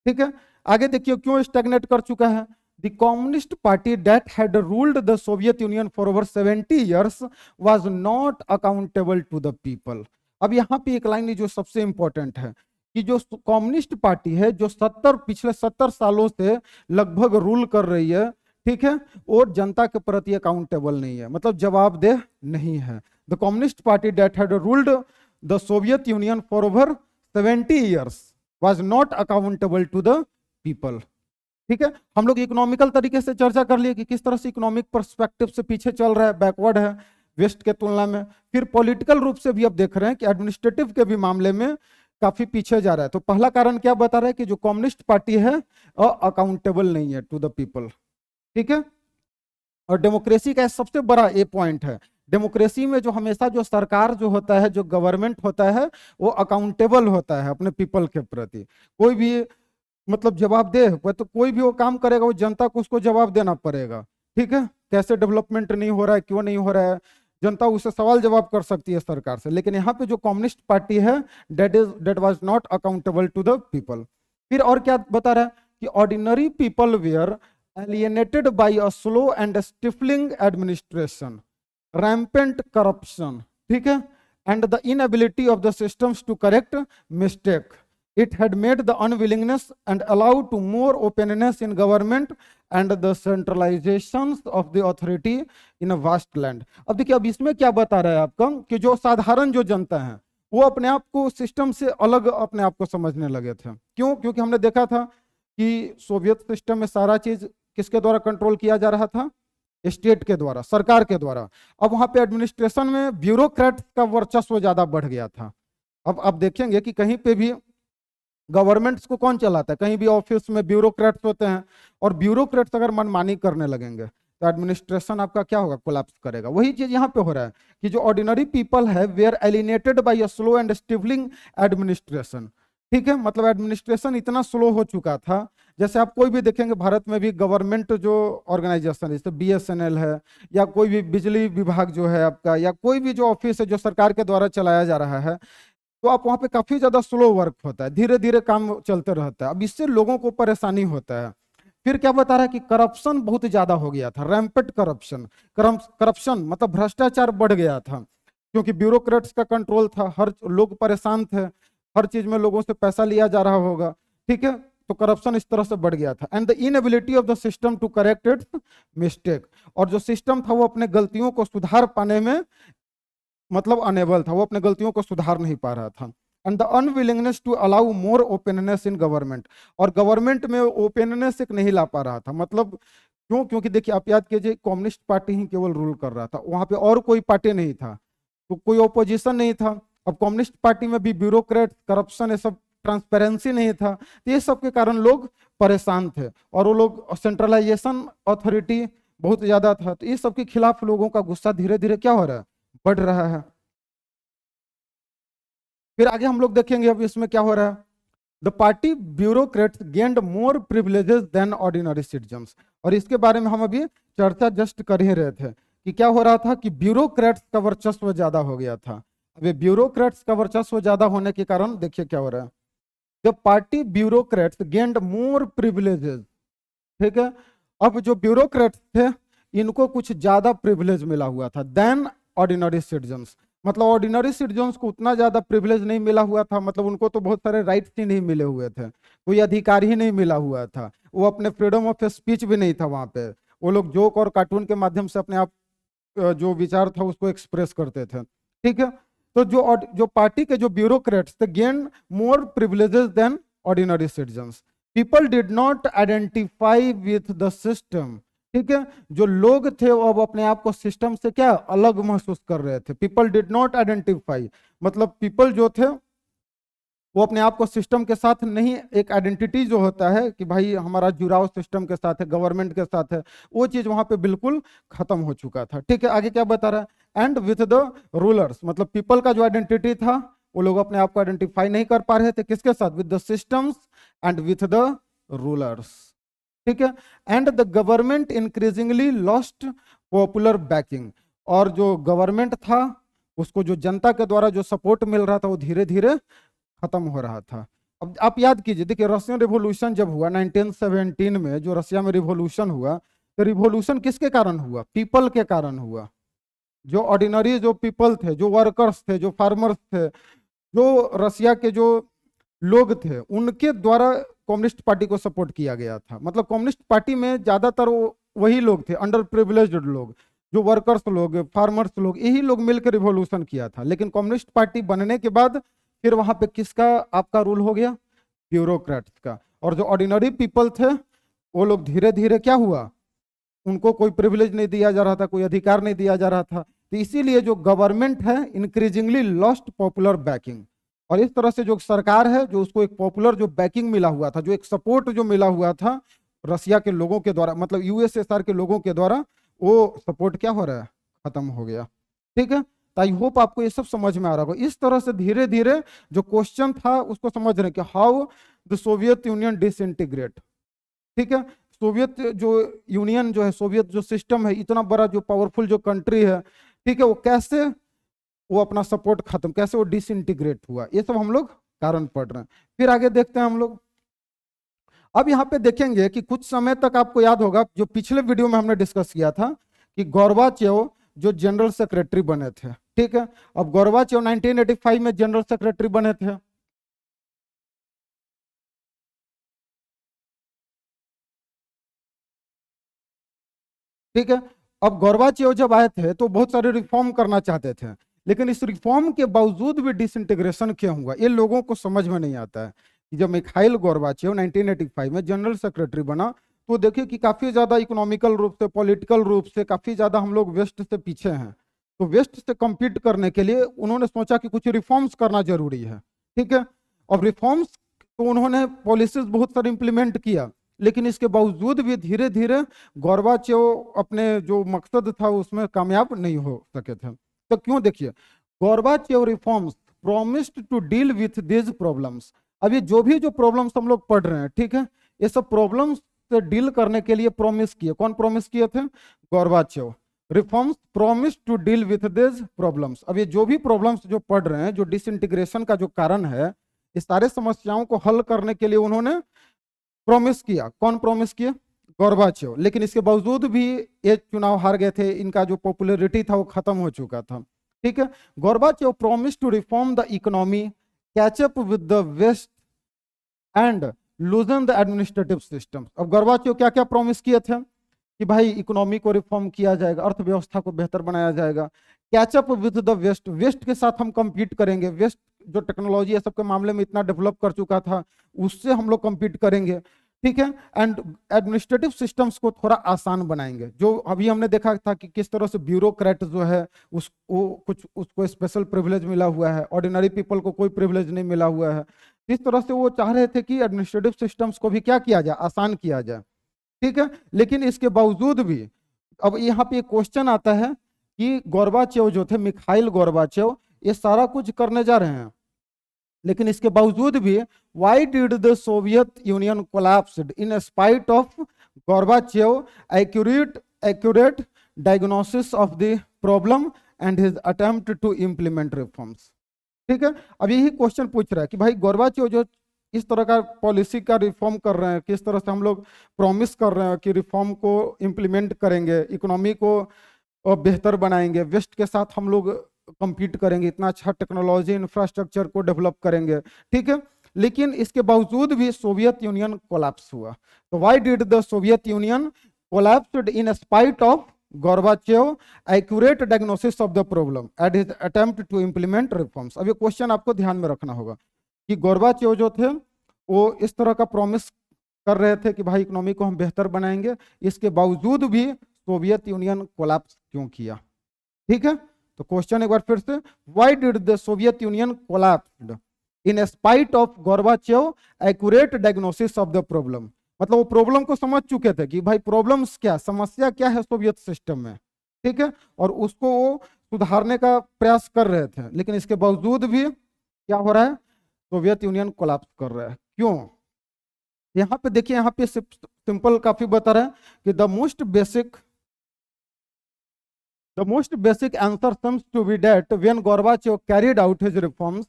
Speaker 1: ठीक है, आगे देखिए क्यों स्टैग्नेट कर चुका है। The Communist Party that had ruled the Soviet Union for over 70 years was not accountable to the people. अब यहाँ पे एक लाइन जो सबसे इंपॉर्टेंट है कि जो कम्युनिस्ट पार्टी है जो पिछले 70 सालों से लगभग रूल कर रही है, ठीक है, और जनता के प्रति अकाउंटेबल नहीं है, मतलब जवाबदेह नहीं है। The communist party that had ruled the Soviet union for over 70 years was not accountable to the people. ठीक है, हम लोग इकोनॉमिकल तरीके से चर्चा कर लिए कि किस तरह से इकोनॉमिक पर्सपेक्टिव से पीछे चल रहा है, बैकवर्ड है वेस्ट के तुलना में। फिर पॉलिटिकल रूप से भी अब देख रहे हैं कि एडमिनिस्ट्रेटिव के भी मामले में काफी पीछे जा रहा है। तो पहला कारण क्या बता रहा है कि जो कम्युनिस्ट पार्टी है अकाउंटेबल नहीं है टू द पीपल। ठीक है, और डेमोक्रेसी का सबसे बड़ा ये पॉइंट है, डेमोक्रेसी में जो हमेशा जो सरकार जो होता है, जो गवर्नमेंट होता है, वो अकाउंटेबल होता है अपने पीपल के प्रति। कोई भी मतलब जवाबदेह, तो कोई भी वो काम करेगा वो जनता को उसको जवाब देना पड़ेगा। ठीक है, कैसे डेवलपमेंट नहीं हो रहा है, क्यों नहीं हो रहा है, जनता उससे सवाल जवाब कर सकती है सरकार से। लेकिन यहाँ पे जो कम्युनिस्ट पार्टी है that was not accountable to the people. फिर और क्या बता रहा है कि ordinary people were alienated by a slow and stifling administration, rampant corruption, ठीक है, and the inability of the systems to correct mistake. It had made the unwillingness and allowed to more openness in government and the centralizations of the authority in a vast land. अब देखिए, अब इसमें क्या बता रहा है आपका कि जो साधारण जो जनता है वो अपने आप को सिस्टम से अलग अपने आप को समझने लगे थे। क्यों? क्योंकि हमने देखा था कि सोवियत सिस्टम में सारा चीज किसके द्वारा कंट्रोल किया जा रहा था, स्टेट के द्वारा, सरकार के द्वारा। अब वहां पे एडमिनिस्ट्रेशन में ब्यूरोक्रेट का वर्चस्व ज्यादा बढ़ गया था। अब आप देखेंगे कि कहीं पे भी गवर्नमेंट्स को कौन चलाता है, कहीं भी ऑफिस में ब्यूरोक्रेट्स होते हैं, और ब्यूरोक्रेट्स अगर मनमानी करने लगेंगे तो एडमिनिस्ट्रेशन आपका क्या होगा, कोलैप्स करेगा। वही चीज यहाँ पे हो रहा है कि जो ऑर्डिनरी पीपल है were alienated by a slow and stifling administration. ठीक है, मतलब एडमिनिस्ट्रेशन इतना स्लो हो चुका था, जैसे आप कोई भी देखेंगे भारत में भी गवर्नमेंट जो ऑर्गेनाइजेशन है, जैसे BSNL है, या कोई भी बिजली विभाग जो है आपका, या कोई भी जो ऑफिस है जो सरकार के द्वारा चलाया जा रहा है, तो आप वहां पे काफी ज्यादा स्लो वर्क होता है, धीरे धीरे काम चलते रहता है। अब इससे लोगों को परेशानी होता है। फिर क्या बता रहा है कि करप्शन बहुत ज्यादा हो गया था, रैम्पेट करप्शन। करप्शन मतलब भ्रष्टाचार बढ़ गया था, क्योंकि ब्यूरोक्रेट्स का कंट्रोल था, हर लोग परेशान थे, हर चीज में लोगों से पैसा लिया जा रहा होगा। ठीक है, तो करप्शन इस तरह से बढ़ गया था। And the inability of the system to correct its mistake, और जो सिस्टम था वो अपने गलतियों को सुधार पाने में मतलब अनेबल था, वो अपने गलतियों को सुधार नहीं पा रहा था। And the unwillingness to allow more openness in government, और गवर्नमेंट में ओपननेस एक नहीं ला पा रहा था। मतलब क्यों? क्योंकि देखिए आप याद कीजिए, कम्युनिस्ट पार्टी ही केवल रूल कर रहा था, वहां पे और कोई पार्टी नहीं था, तो कोई ओपोजिशन नहीं था। अब कम्युनिस्ट पार्टी में भी ब्यूरोक्रेट, करप्शन, ये सब, ट्रांसपेरेंसी नहीं था, तो ये सब के कारण लोग परेशान थे, और वो लोग सेंट्रलाइजेशन अथॉरिटी बहुत ज्यादा था, तो इस सब के खिलाफ लोगों का गुस्सा धीरे धीरे क्या हो रहा है, बढ़ रहा है। फिर आगे हम लोग देखेंगे अब इसमें क्या हो रहा है। The party bureaucrats gained more privileges then ordinary citizens, और इसके बारे में हम अभी चर्चा जस्ट कर ही रहे थे कि क्या हो रहा था कि ब्यूरोक्रेट्स का वर्चस्व ज्यादा हो गया था। अब ब्यूरोक्रेट्स का वर्चस्व ज्यादा होने के कारण देखिए क्या हो रहा है, the party bureaucrats gained more privileges. ठीक है, अब जो ब्यूरोक्रेट्स थे इनको कुछ ज्यादा प्रिविलेज मिला हुआ था देन ऑर्डिनरी सिटीजन्स। मतलब ऑर्डिनरी सिटीजन्स को उतना ज्यादा प्रिविलेज नहीं मिला हुआ था, मतलब उनको तो बहुत सारे राइट्स ही नहीं मिले हुए थे, कोई अधिकार ही नहीं मिला हुआ था, वो अपने फ्रीडम ऑफ स्पीच भी नहीं था वहां पे। वो लोग जोक और कार्टून के माध्यम से अपने आप जो विचार था उसको एक्सप्रेस करते थे। ठीक है, तो जो पार्टी के जो ब्यूरोक्रेट्स थे gain more privileges then ordinary citizens. People did not identify with the system, ठीक है, जो लोग थे वो अब अपने आप को सिस्टम से क्या अलग महसूस कर रहे थे। पीपल डिड नॉट आइडेंटिफाई मतलब पीपल जो थे वो अपने आप को सिस्टम के साथ नहीं, एक आइडेंटिटी जो होता है कि भाई हमारा जुड़ाव सिस्टम के साथ है, गवर्नमेंट के साथ है, वो चीज वहां पे बिल्कुल खत्म हो चुका था। ठीक है, आगे क्या बता रहा है, एंड विथ द रूलर्स, मतलब पीपल का जो आइडेंटिटी था वो लोग अपने आप को आइडेंटिफाई नहीं कर पा रहे थे, किसके साथ, with the systems and with the rulers. ठीक है, and the government increasingly lost popular banking, और जो गवर्नमेंट था उसको जो जनता के द्वारा जो सपोर्ट मिल रहा था वो धीरे धीरे खत्म हो रहा था। अब आप याद कीजिए, देखिए रशियन रिवॉल्यूशन जब हुआ 1917 में, जो रशिया में रिवॉल्यूशन हुआ, तो रिवॉल्यूशन किसके कारण हुआ, पीपल के कारण हुआ। जो ऑर्डिनरी जो पीपल थे, जो वर्कर्स थे, जो फार्मर्स थे, जो रशिया के जो लोग थे, उनके द्वारा कम्युनिस्ट पार्टी को सपोर्ट किया गया था। मतलब कम्युनिस्ट पार्टी में ज्यादातर वही लोग थे, अंडर प्रिविलेज्ड लोग, जो वर्कर्स लोग, फार्मर्स लोग, यही लोग मिलकर रिवॉल्यूशन किया था। लेकिन कम्युनिस्ट पार्टी बनने के बाद फिर वहां पे किसका आपका रूल हो गया, ब्यूरोक्रेट्स का। और जो ऑर्डिनरी पीपल थे वो लोग धीरे धीरे क्या हुआ, उनको कोई प्रिविलेज नहीं दिया जा रहा था, कोई अधिकार नहीं दिया जा रहा था। तो इसीलिए जो गवर्नमेंट है इंक्रीजिंगली लॉस्ट पॉपुलर बैकिंग, और इस तरह से जो सरकार है, जो उसको एक पॉपुलर जो बैकिंग मिला हुआ था, जो एक सपोर्ट जो मिला हुआ था रसिया के लोगों के द्वारा, मतलब यूएसएसआर के लोगों के द्वारा, वो सपोर्ट क्या हो रहा है, खत्म हो गया। ठीक है, तो आई होप आपको ये सब समझ में आ रहा होगा। इस तरह से धीरे धीरे जो क्वेश्चन था उसको समझ रहे कि how the Soviet union disintegrate. ठीक है, सोवियत जो यूनियन जो है, सोवियत जो सिस्टम है, इतना बड़ा जो पावरफुल जो कंट्री है, ठीक है, वो कैसे वो अपना सपोर्ट खत्म, कैसे वो डिसइंटीग्रेट हुआ, ये सब हम लोग कारण पढ़ रहे हैं। फिर आगे देखते हैं हम लोग। अब यहाँ पे देखेंगे कि कुछ समय तक आपको याद होगा, जो पिछले वीडियो में हमने डिस्कस किया था कि गोर्बाचेव जो जनरल सेक्रेटरी बने थे। ठीक है, अब गोर्बाचेव 1985 में जनरल सेक्रेटरी बने थे। ठीक है, अब गोर्बाचेव जब आए थे तो बहुत सारे रिफॉर्म करना चाहते थे, लेकिन इस रिफॉर्म के बावजूद भी डिसइंटीग्रेशन क्यों हुआ, ये लोगों को समझ में नहीं आता है। कि जब मिखाइल गोर्बाचेव 1985 में जनरल सेक्रेटरी बना, तो देखिए कि काफी ज्यादा इकोनॉमिकल रूप से, पॉलिटिकल रूप से काफी ज्यादा हम लोग वेस्ट से पीछे हैं। तो वेस्ट से compete करने के लिए उन्होंने सोचा कि कुछ रिफॉर्म्स करना जरूरी है। ठीक है, और रिफॉर्म्स तो उन्होंने पॉलिसीज बहुत सारी इंप्लीमेंट किया, लेकिन इसके बावजूद भी धीरे धीरे गोर्बाचेव अपने जो मकसद था उसमें कामयाब नहीं हो सके थे। तो क्यों, देखिए Gorbachev reforms promised to deal with this problems. अब ये जो प्रॉब्लम्स हम लोग पढ़ रहे हैं, ठीक है, ये सब प्रॉब्लम्स से डील करने के लिए प्रॉमिस किए। कौन प्रॉमिस किए थे, Gorbachev. Reforms promise to deal with this problems. अब ये जो भी प्रॉब्लम्स जो पढ़ रहे हैं, जो डिसइंटीग्रेशन का जो कारण है, इस सारे समस्याओं को हल करने के लिए उन्होंने प्रॉमिस किया। कौन प्रॉमिस किया, गोर्बाचेव। लेकिन इसके बावजूद भी ये चुनाव हार गए थे, इनका जो पॉपुलैरिटी था वो खत्म हो चुका था। ठीक है, Gorbachev promise to reform the economy, catch up with the West and loosen the administrative system. अब गोर्बाचेव क्या क्या प्रॉमिस किए थे कि भाई इकोनॉमी को रिफॉर्म किया जाएगा, अर्थव्यवस्था को बेहतर बनाया जाएगा, catch up with the West, West के साथ हम compete करेंगे, वेस्ट जो टेक्नोलॉजी है सबके मामले में इतना डेवलप कर चुका था, उससे हम लोग compete करेंगे। ठीक है, एंड एडमिनिस्ट्रेटिव सिस्टम्स को थोड़ा आसान बनाएंगे। जो अभी हमने देखा था कि किस तरह से ब्यूरोक्रेट जो है उसको स्पेशल प्रिविलेज मिला हुआ है, ऑर्डिनरी पीपल को कोई प्रिविलेज नहीं मिला हुआ है। इस तरह से वो चाह रहे थे कि एडमिनिस्ट्रेटिव सिस्टम्स को भी क्या किया जाए, आसान किया जाए। ठीक है, लेकिन इसके बावजूद भी अब यहाँ पे क्वेश्चन आता है कि गोर्बाचेव जो थे, मिखाइल गोर्बाचेव, ये सारा कुछ करने जा रहे हैं, लेकिन इसके बावजूद भी why did the Soviet Union collapsed in spite of Gorbachev accurate diagnosis of the problem and his attempt to implement reforms. ठीक है, अब यही क्वेश्चन पूछ रहा है कि भाई गोर्बाचेव जो इस तरह का पॉलिसी का रिफॉर्म कर रहे हैं, किस तरह से हम लोग प्रॉमिस कर रहे हैं कि रिफॉर्म को इम्प्लीमेंट करेंगे, इकोनॉमी को बेहतर बनाएंगे, वेस्ट के साथ हम लोग compete करेंगे, इतना अच्छा टेक्नोलॉजी इंफ्रास्ट्रक्चर को डेवलप करेंगे। ठीक है, लेकिन इसके बावजूद भी सोवियत यूनियन कोलैप्स हुआ। तो why did the Soviet Union collapsed in spite of Gorbachev accurate diagnosis of the problem and his attempt to implement reforms. अब ये क्वेश्चन आपको ध्यान में रखना होगा कि गोर्बाचेव जो थे वो इस तरह का प्रॉमिस कर रहे थे कि भाई इकोनॉमी को हम बेहतर बनाएंगे, इसके बावजूद भी सोवियत यूनियन कोलैप्स क्यों किया? ठीक है, तो क्वेश्चन एक बार फिर से, why did the Soviet Union collapsed in spite of Gorbachev accurate diagnosis of the problem? मतलब वो प्रॉब्लम को समझ चुके थे कि भाई प्रॉब्लम्स क्या, समस्या क्या है सोवियत सिस्टम में, ठीक है, और उसको वो सुधारने का प्रयास कर रहे थे, लेकिन इसके बावजूद भी क्या हो रहा है, सोवियत यूनियन कोलैप्स कर रहा है। क्यों? यहाँ पे देखिए, यहाँ पे सिंपल काफी बता रहा है कि the most basic answer seems to be that when Gorbachev carried out his reforms,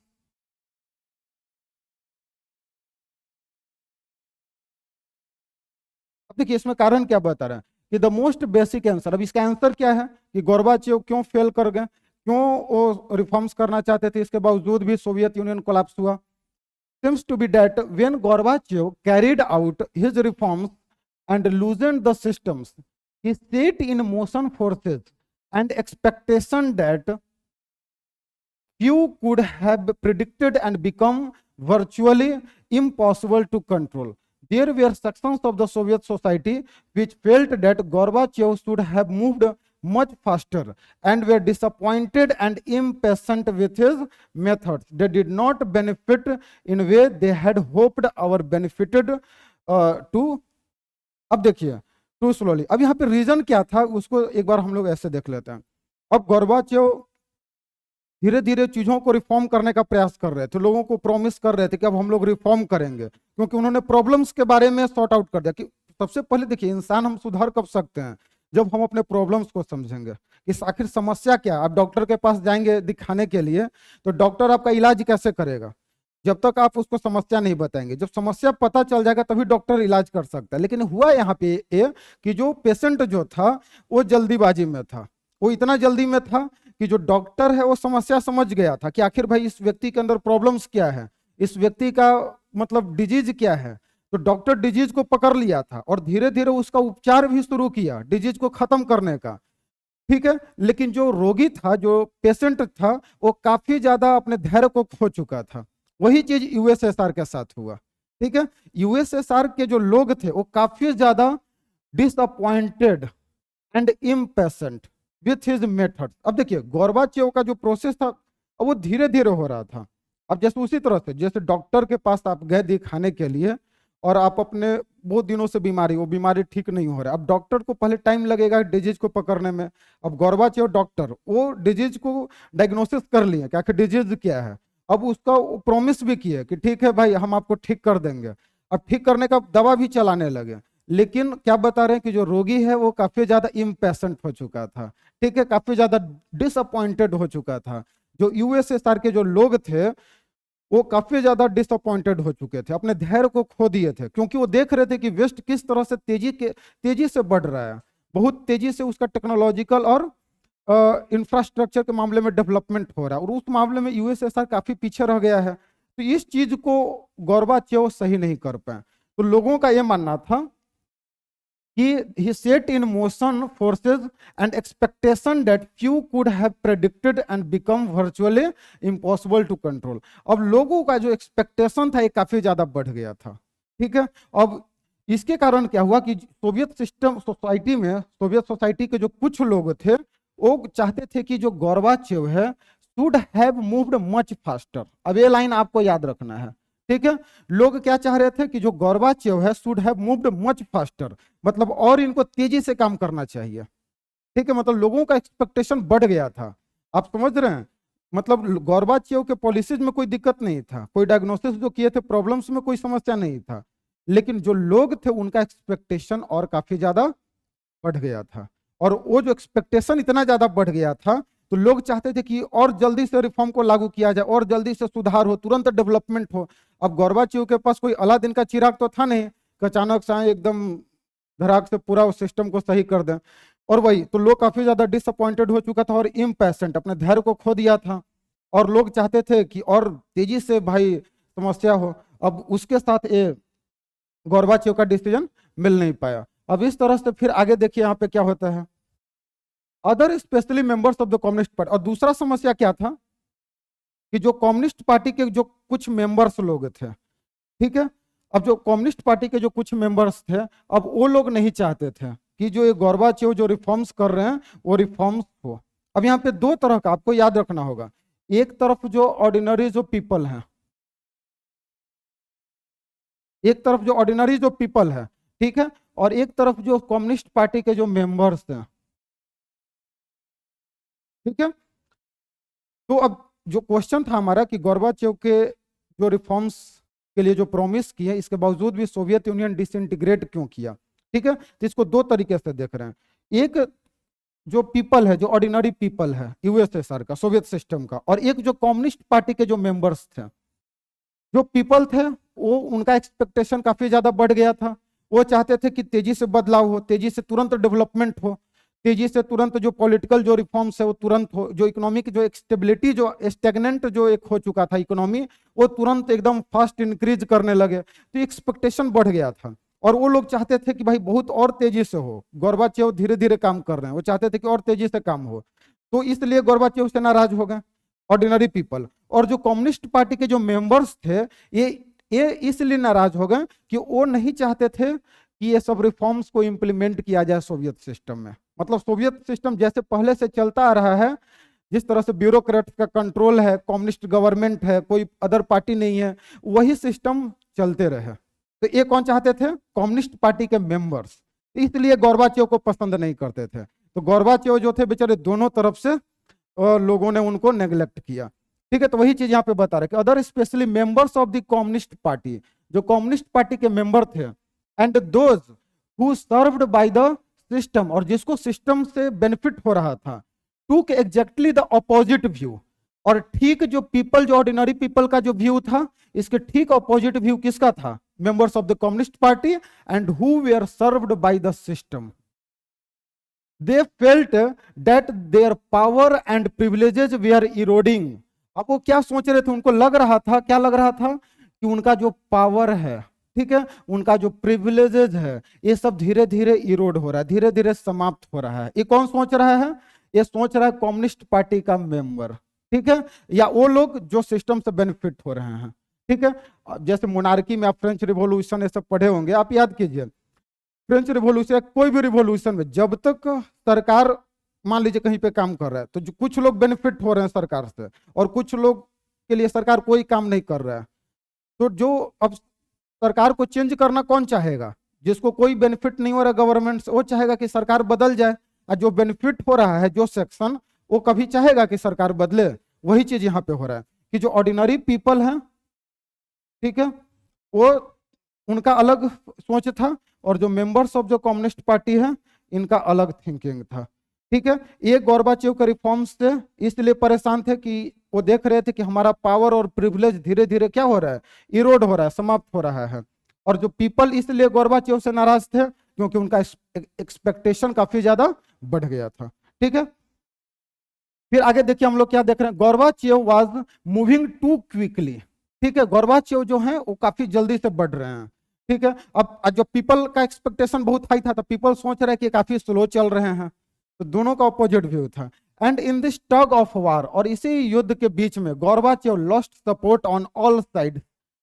Speaker 1: अब देखिए इसमें कारण क्या बता रहे हैं कि द मोस्ट बेसिक आंसर, अब इसका आंसर क्या है कि गोर्बाचेव क्यों फेल कर गए, क्यों वो रिफॉर्म्स करना चाहते थे, इसके बावजूद भी सोवियत यूनियन कोलैप्स हुआ। seems to be that when Gorbachev carried out his reforms and loosened the systems, he set in motion forces and expectation that few could have predicted and become virtually impossible to control. There were sections of the Soviet society which felt that Gorbachev should have moved much faster and were disappointed and impatient with his methods. They did not benefit in a way they had hoped or benefited to. अब देखिए to slowly, अब यहाँ पे reason क्या था उसको एक बार हम लोग ऐसे देख लेते हैं। अब गोर्बाचेव धीरे धीरे चीजों को रिफॉर्म करने का प्रयास कर रहे थे, लोगों को प्रॉमिस कर रहे थे कि अब हम लोग रिफॉर्म करेंगे, क्योंकि उन्होंने प्रॉब्लम्स के बारे में सॉर्ट आउट कर दिया कि सबसे पहले देखिए इंसान हम सुधार कब सकते हैं, जब हम अपने प्रॉब्लम्स को समझेंगे कि आखिर समस्या क्या है। आप डॉक्टर के पास जाएंगे दिखाने के लिए, तो डॉक्टर आपका इलाज कैसे करेगा, जब तक आप उसको समस्या नहीं बताएंगे। जब समस्या पता चल जाएगा तभी डॉक्टर इलाज कर सकता है। लेकिन हुआ यहाँ पे ये कि जो पेशेंट जो था वो जल्दीबाजी में था, वो इतना जल्दी में था कि जो डॉक्टर है वो समस्या समझ गया था कि आखिर भाई इस व्यक्ति के अंदर प्रॉब्लम्स क्या है, इस व्यक्ति का मतलब डिजीज क्या है। तो डॉक्टर डिजीज को पकड़ लिया था और धीरे धीरे उसका उपचार भी शुरू किया डिजीज को खत्म करने का, ठीक है। लेकिन जो रोगी था, जो पेशेंट था, वो काफी ज्यादा अपने धैर्य को खो चुका था। वही चीज यूएसएसआर के साथ हुआ, ठीक है। यूएसएसआर के जो लोग थे वो काफी ज्यादा disappointed and impatient with his method. अब देखिए गोर्बाचेव का जो प्रोसेस था वो धीरे धीरे हो रहा था। अब जैसे उसी तरह से जैसे डॉक्टर के पास आप गए दिखाने के लिए और आप अपने बहुत दिनों से वो बीमारी ठीक नहीं हो रहा है, अब डॉक्टर को पहले टाइम लगेगा डिजीज को पकड़ने में। अब गोर्बाचेव डॉक्टर वो डिजीज को डायग्नोसिस कर लिए कि आखिर डिजीज क्या है। अब उसका प्रॉमिस भी किया कि ठीक है भाई हम आपको ठीक कर देंगे। अब ठीक करने का दवा भी चलाने लगे, लेकिन क्या बता रहे हैं कि जो रोगी है वो काफी ज्यादा इम्पेशेंट हो चुका था, ठीक है, काफी ज्यादा डिसअपॉइंटेड हो चुका था। जो यूएसएसआर के जो लोग थे वो काफी ज्यादा डिसअपॉइंटेड हो चुके थे, अपने धैर्य को खो दिए थे, क्योंकि वो देख रहे थे कि वेस्ट किस तरह से तेजी से बढ़ रहा है, बहुत तेजी से उसका टेक्नोलॉजिकल और इंफ्रास्ट्रक्चर के मामले में डेवलपमेंट हो रहा है, और उस मामले में यूएसएसआर काफी पीछे रह गया है। तो इस चीज को गोर्बाचेव सही नहीं कर पाए। तो लोगों का यह मानना था he set in motion forces and expectation that few could have predicted and become virtually impossible to control। अब लोगों का जो एक्सपेक्टेशन था ये काफी ज्यादा बढ़ गया था, ठीक है। अब इसके कारण क्या हुआ कि सोवियत सोसाइटी के जो कुछ लोग थे वो चाहते थे कि जो गोर्बाचेव है should have moved much faster. अब ये लाइन आपको याद रखना है, ठीक है। लोग क्या चाह रहे थे कि जो गोर्बाचेव है should have moved much faster, मतलब और इनको तेजी से काम करना चाहिए, ठीक है। मतलब लोगों का एक्सपेक्टेशन बढ़ गया था, आप समझ रहे हैं। मतलब गोर्बाचेव के पॉलिसीज में कोई दिक्कत नहीं था, कोई डायग्नोसिस जो किए थे प्रॉब्लम्स में कोई समस्या नहीं था, लेकिन जो लोग थे उनका एक्सपेक्टेशन और काफी ज्यादा बढ़ गया था। और वो जो एक्सपेक्टेशन इतना ज्यादा बढ़ गया था तो लोग चाहते थे कि और जल्दी से रिफॉर्म को लागू किया जाए, और जल्दी से सुधार हो, तुरंत डेवलपमेंट हो। अब गोर्बाचेव के पास कोई अलादीन का चिराग तो था नहीं कि अचानक से एकदम धड़ाक से पूरा उस सिस्टम को सही कर दें। और वही तो लोग काफी ज्यादा डिसअपॉइंटेड हो चुका था और इम्पेशेंट, अपने धैर्य को खो दिया था, और लोग चाहते थे कि और तेजी से भाई समस्या हो। अब उसके साथ ये गोर्बाचेव का डिसीजन मिल नहीं पाया। अब इस तरह से फिर आगे देखिए यहाँ पे क्या होता है, other specially members of the communist party. और दूसरा समस्या क्या था कि जो कम्युनिस्ट पार्टी के जो कुछ मेंबर्स लोग थे, ठीक है, अब जो कम्युनिस्ट पार्टी के जो कुछ मेंबर्स थे, अब वो लोग नहीं चाहते थे कि जो ये गोर्बाचेव जो रिफॉर्म्स कर रहे हैं वो रिफॉर्म्स हो। अब यहाँ पे दो तरह का आपको याद रखना होगा, एक तरफ जो ऑर्डिनरी जो पीपल हैं, एक तरफ जो ऑर्डिनरी जो पीपल है, ठीक है, और एक तरफ जो कम्युनिस्ट पार्टी के जो मेंबर्स हैं, ठीक है। तो अब जो क्वेश्चन था हमारा कि गोर्बाचेव के जो रिफॉर्म्स के लिए जो प्रॉमिस किए इसके बावजूद भी सोवियत यूनियन डिसइंटीग्रेट क्यों किया, ठीक है। तो इसको दो तरीके से देख रहे हैं, एक जो पीपल है, जो ऑर्डिनरी पीपल है यूएसएसआर का, सोवियत सिस्टम का, और एक जो कम्युनिस्ट पार्टी के जो मेंबर्स थे, जो पीपल थे वो उनका एक्सपेक्टेशन काफी ज्यादा बढ़ गया था। वो चाहते थे कि तेजी से बदलाव हो, तेजी से तुरंत डेवलपमेंट हो, तेजी से तुरंत जो पॉलिटिकल जो रिफॉर्म्स है वो तुरंत हो, जो इकोनॉमिक जो स्टेबिलिटी जो स्टेगनेंट जो एक हो चुका था इकोनॉमी, वो तुरंत एकदम फास्ट इंक्रीज करने लगे। तो एक्सपेक्टेशन बढ़ गया था और वो लोग चाहते थे कि भाई बहुत और तेजी से हो। गोर्बाचेव धीरे धीरे काम कर रहे हैं, वो चाहते थे कि और तेजी से काम हो, तो इसलिए गोर्बाचेव से नाराज हो गए ऑर्डिनरी पीपल। और जो कम्युनिस्ट पार्टी के जो मेंबर्स थे ये इसलिए नाराज हो गए कि वो नहीं चाहते थे कि ये सब रिफॉर्म्स को इंप्लीमेंट किया जाए सोवियत सिस्टम में। मतलब सोवियत सिस्टम जैसे पहले से चलता आ रहा है, जिस तरह से ब्यूरोक्रेट्स का कंट्रोल है, कम्युनिस्ट गवर्नमेंट है, कोई अदर पार्टी नहीं है, वही सिस्टम चलते रहे। तो ये कौन चाहते थे? कम्युनिस्ट पार्टी के मेंबर्स। इसलिए गोर्बाचेव को पसंद नहीं करते थे। तो गोर्बाचेव जो थे बेचारे दोनों तरफ से लोगों ने उनको नेग्लेक्ट किया, ठीक है। तो वही चीज यहाँ पे बता रहे कि other specially members of the communist party, जो कम्युनिस्ट पार्टी के मेंबर थे, and those who served by the system, और जिसको सिस्टम से बेनिफिट हो रहा था, टूक एग्जैक्टली द अपोजिट व्यू। और ठीक जो पीपल, जो ऑर्डिनरी पीपल का जो व्यू था, इसके ठीक अपोजिट व्यू किसका था? Members of the communist party and who were served by the system. They felt that their power and privileges were eroding. अब वो क्या सोच रहे थे? उनको लग रहा था, क्या लग रहा था? कि उनका जो पावर है, ठीक है, उनका जो प्रिविलेजेस है, ये सब धीरे धीरे इरोड हो रहा है, धीरे धीरे समाप्त हो रहा है। ये कौन सोच रहा है? ये सोच रहा है कम्युनिस्ट पार्टी का मेंबर, ठीक है, या वो लोग जो सिस्टम से बेनिफिट हो रहे हैं, ठीक है। जैसे मोनार्की में आप फ्रेंच रिवॉल्यूशन ये सब पढ़े होंगे, आप याद कीजिए, फ्रेंच रिवॉल्यूशन, कोई भी रिवॉल्यूशन में जब तक सरकार मान लीजिए कहीं पे काम कर रहा है, तो जो कुछ लोग बेनिफिट हो रहे हैं सरकार से और कुछ लोग के लिए सरकार कोई काम नहीं कर रहा है, तो जो अब सरकार को चेंज करना कौन चाहेगा? जिसको कोई बेनिफिट नहीं हो रहा गवर्नमेंट से, वो चाहेगा कि सरकार बदल जाए। और जो बेनिफिट हो रहा है जो सेक्शन, वो कभी चाहेगा कि सरकार बदले। वही चीज यहाँ पे हो रहा है कि जो ऑर्डिनरी पीपल है, ठीक है, वो उनका अलग सोच था, और जो मेंबर्स ऑफ जो कम्युनिस्ट पार्टी है, इनका अलग थिंकिंग था, ठीक है। ये गोर्बाचेव के रिफॉर्म्स से इसलिए परेशान थे कि वो देख रहे थे कि हमारा पावर और प्रिविलेज धीरे धीरे क्या हो रहा है? इरोड हो रहा है, समाप्त हो रहा है। और जो पीपल इसलिए गोर्बाचेव से नाराज थे क्योंकि उनका एक्सपेक्टेशन काफी ज्यादा बढ़ गया था, ठीक है। फिर आगे देखिए हम लोग क्या देख रहे हैं, Gorbachev was moving too quickly, ठीक है। गोर्बाचेव जो है वो काफी जल्दी से बढ़ रहे हैं, ठीक है। अब जो पीपल का एक्सपेक्टेशन बहुत हाई था, तो पीपल सोच रहे हैं कि काफी स्लो चल रहे हैं, तो दोनों का अपोजिट व्यू था। And in this tug of war, और इसी युद्ध के बीच में Gorbachev lost support on all side,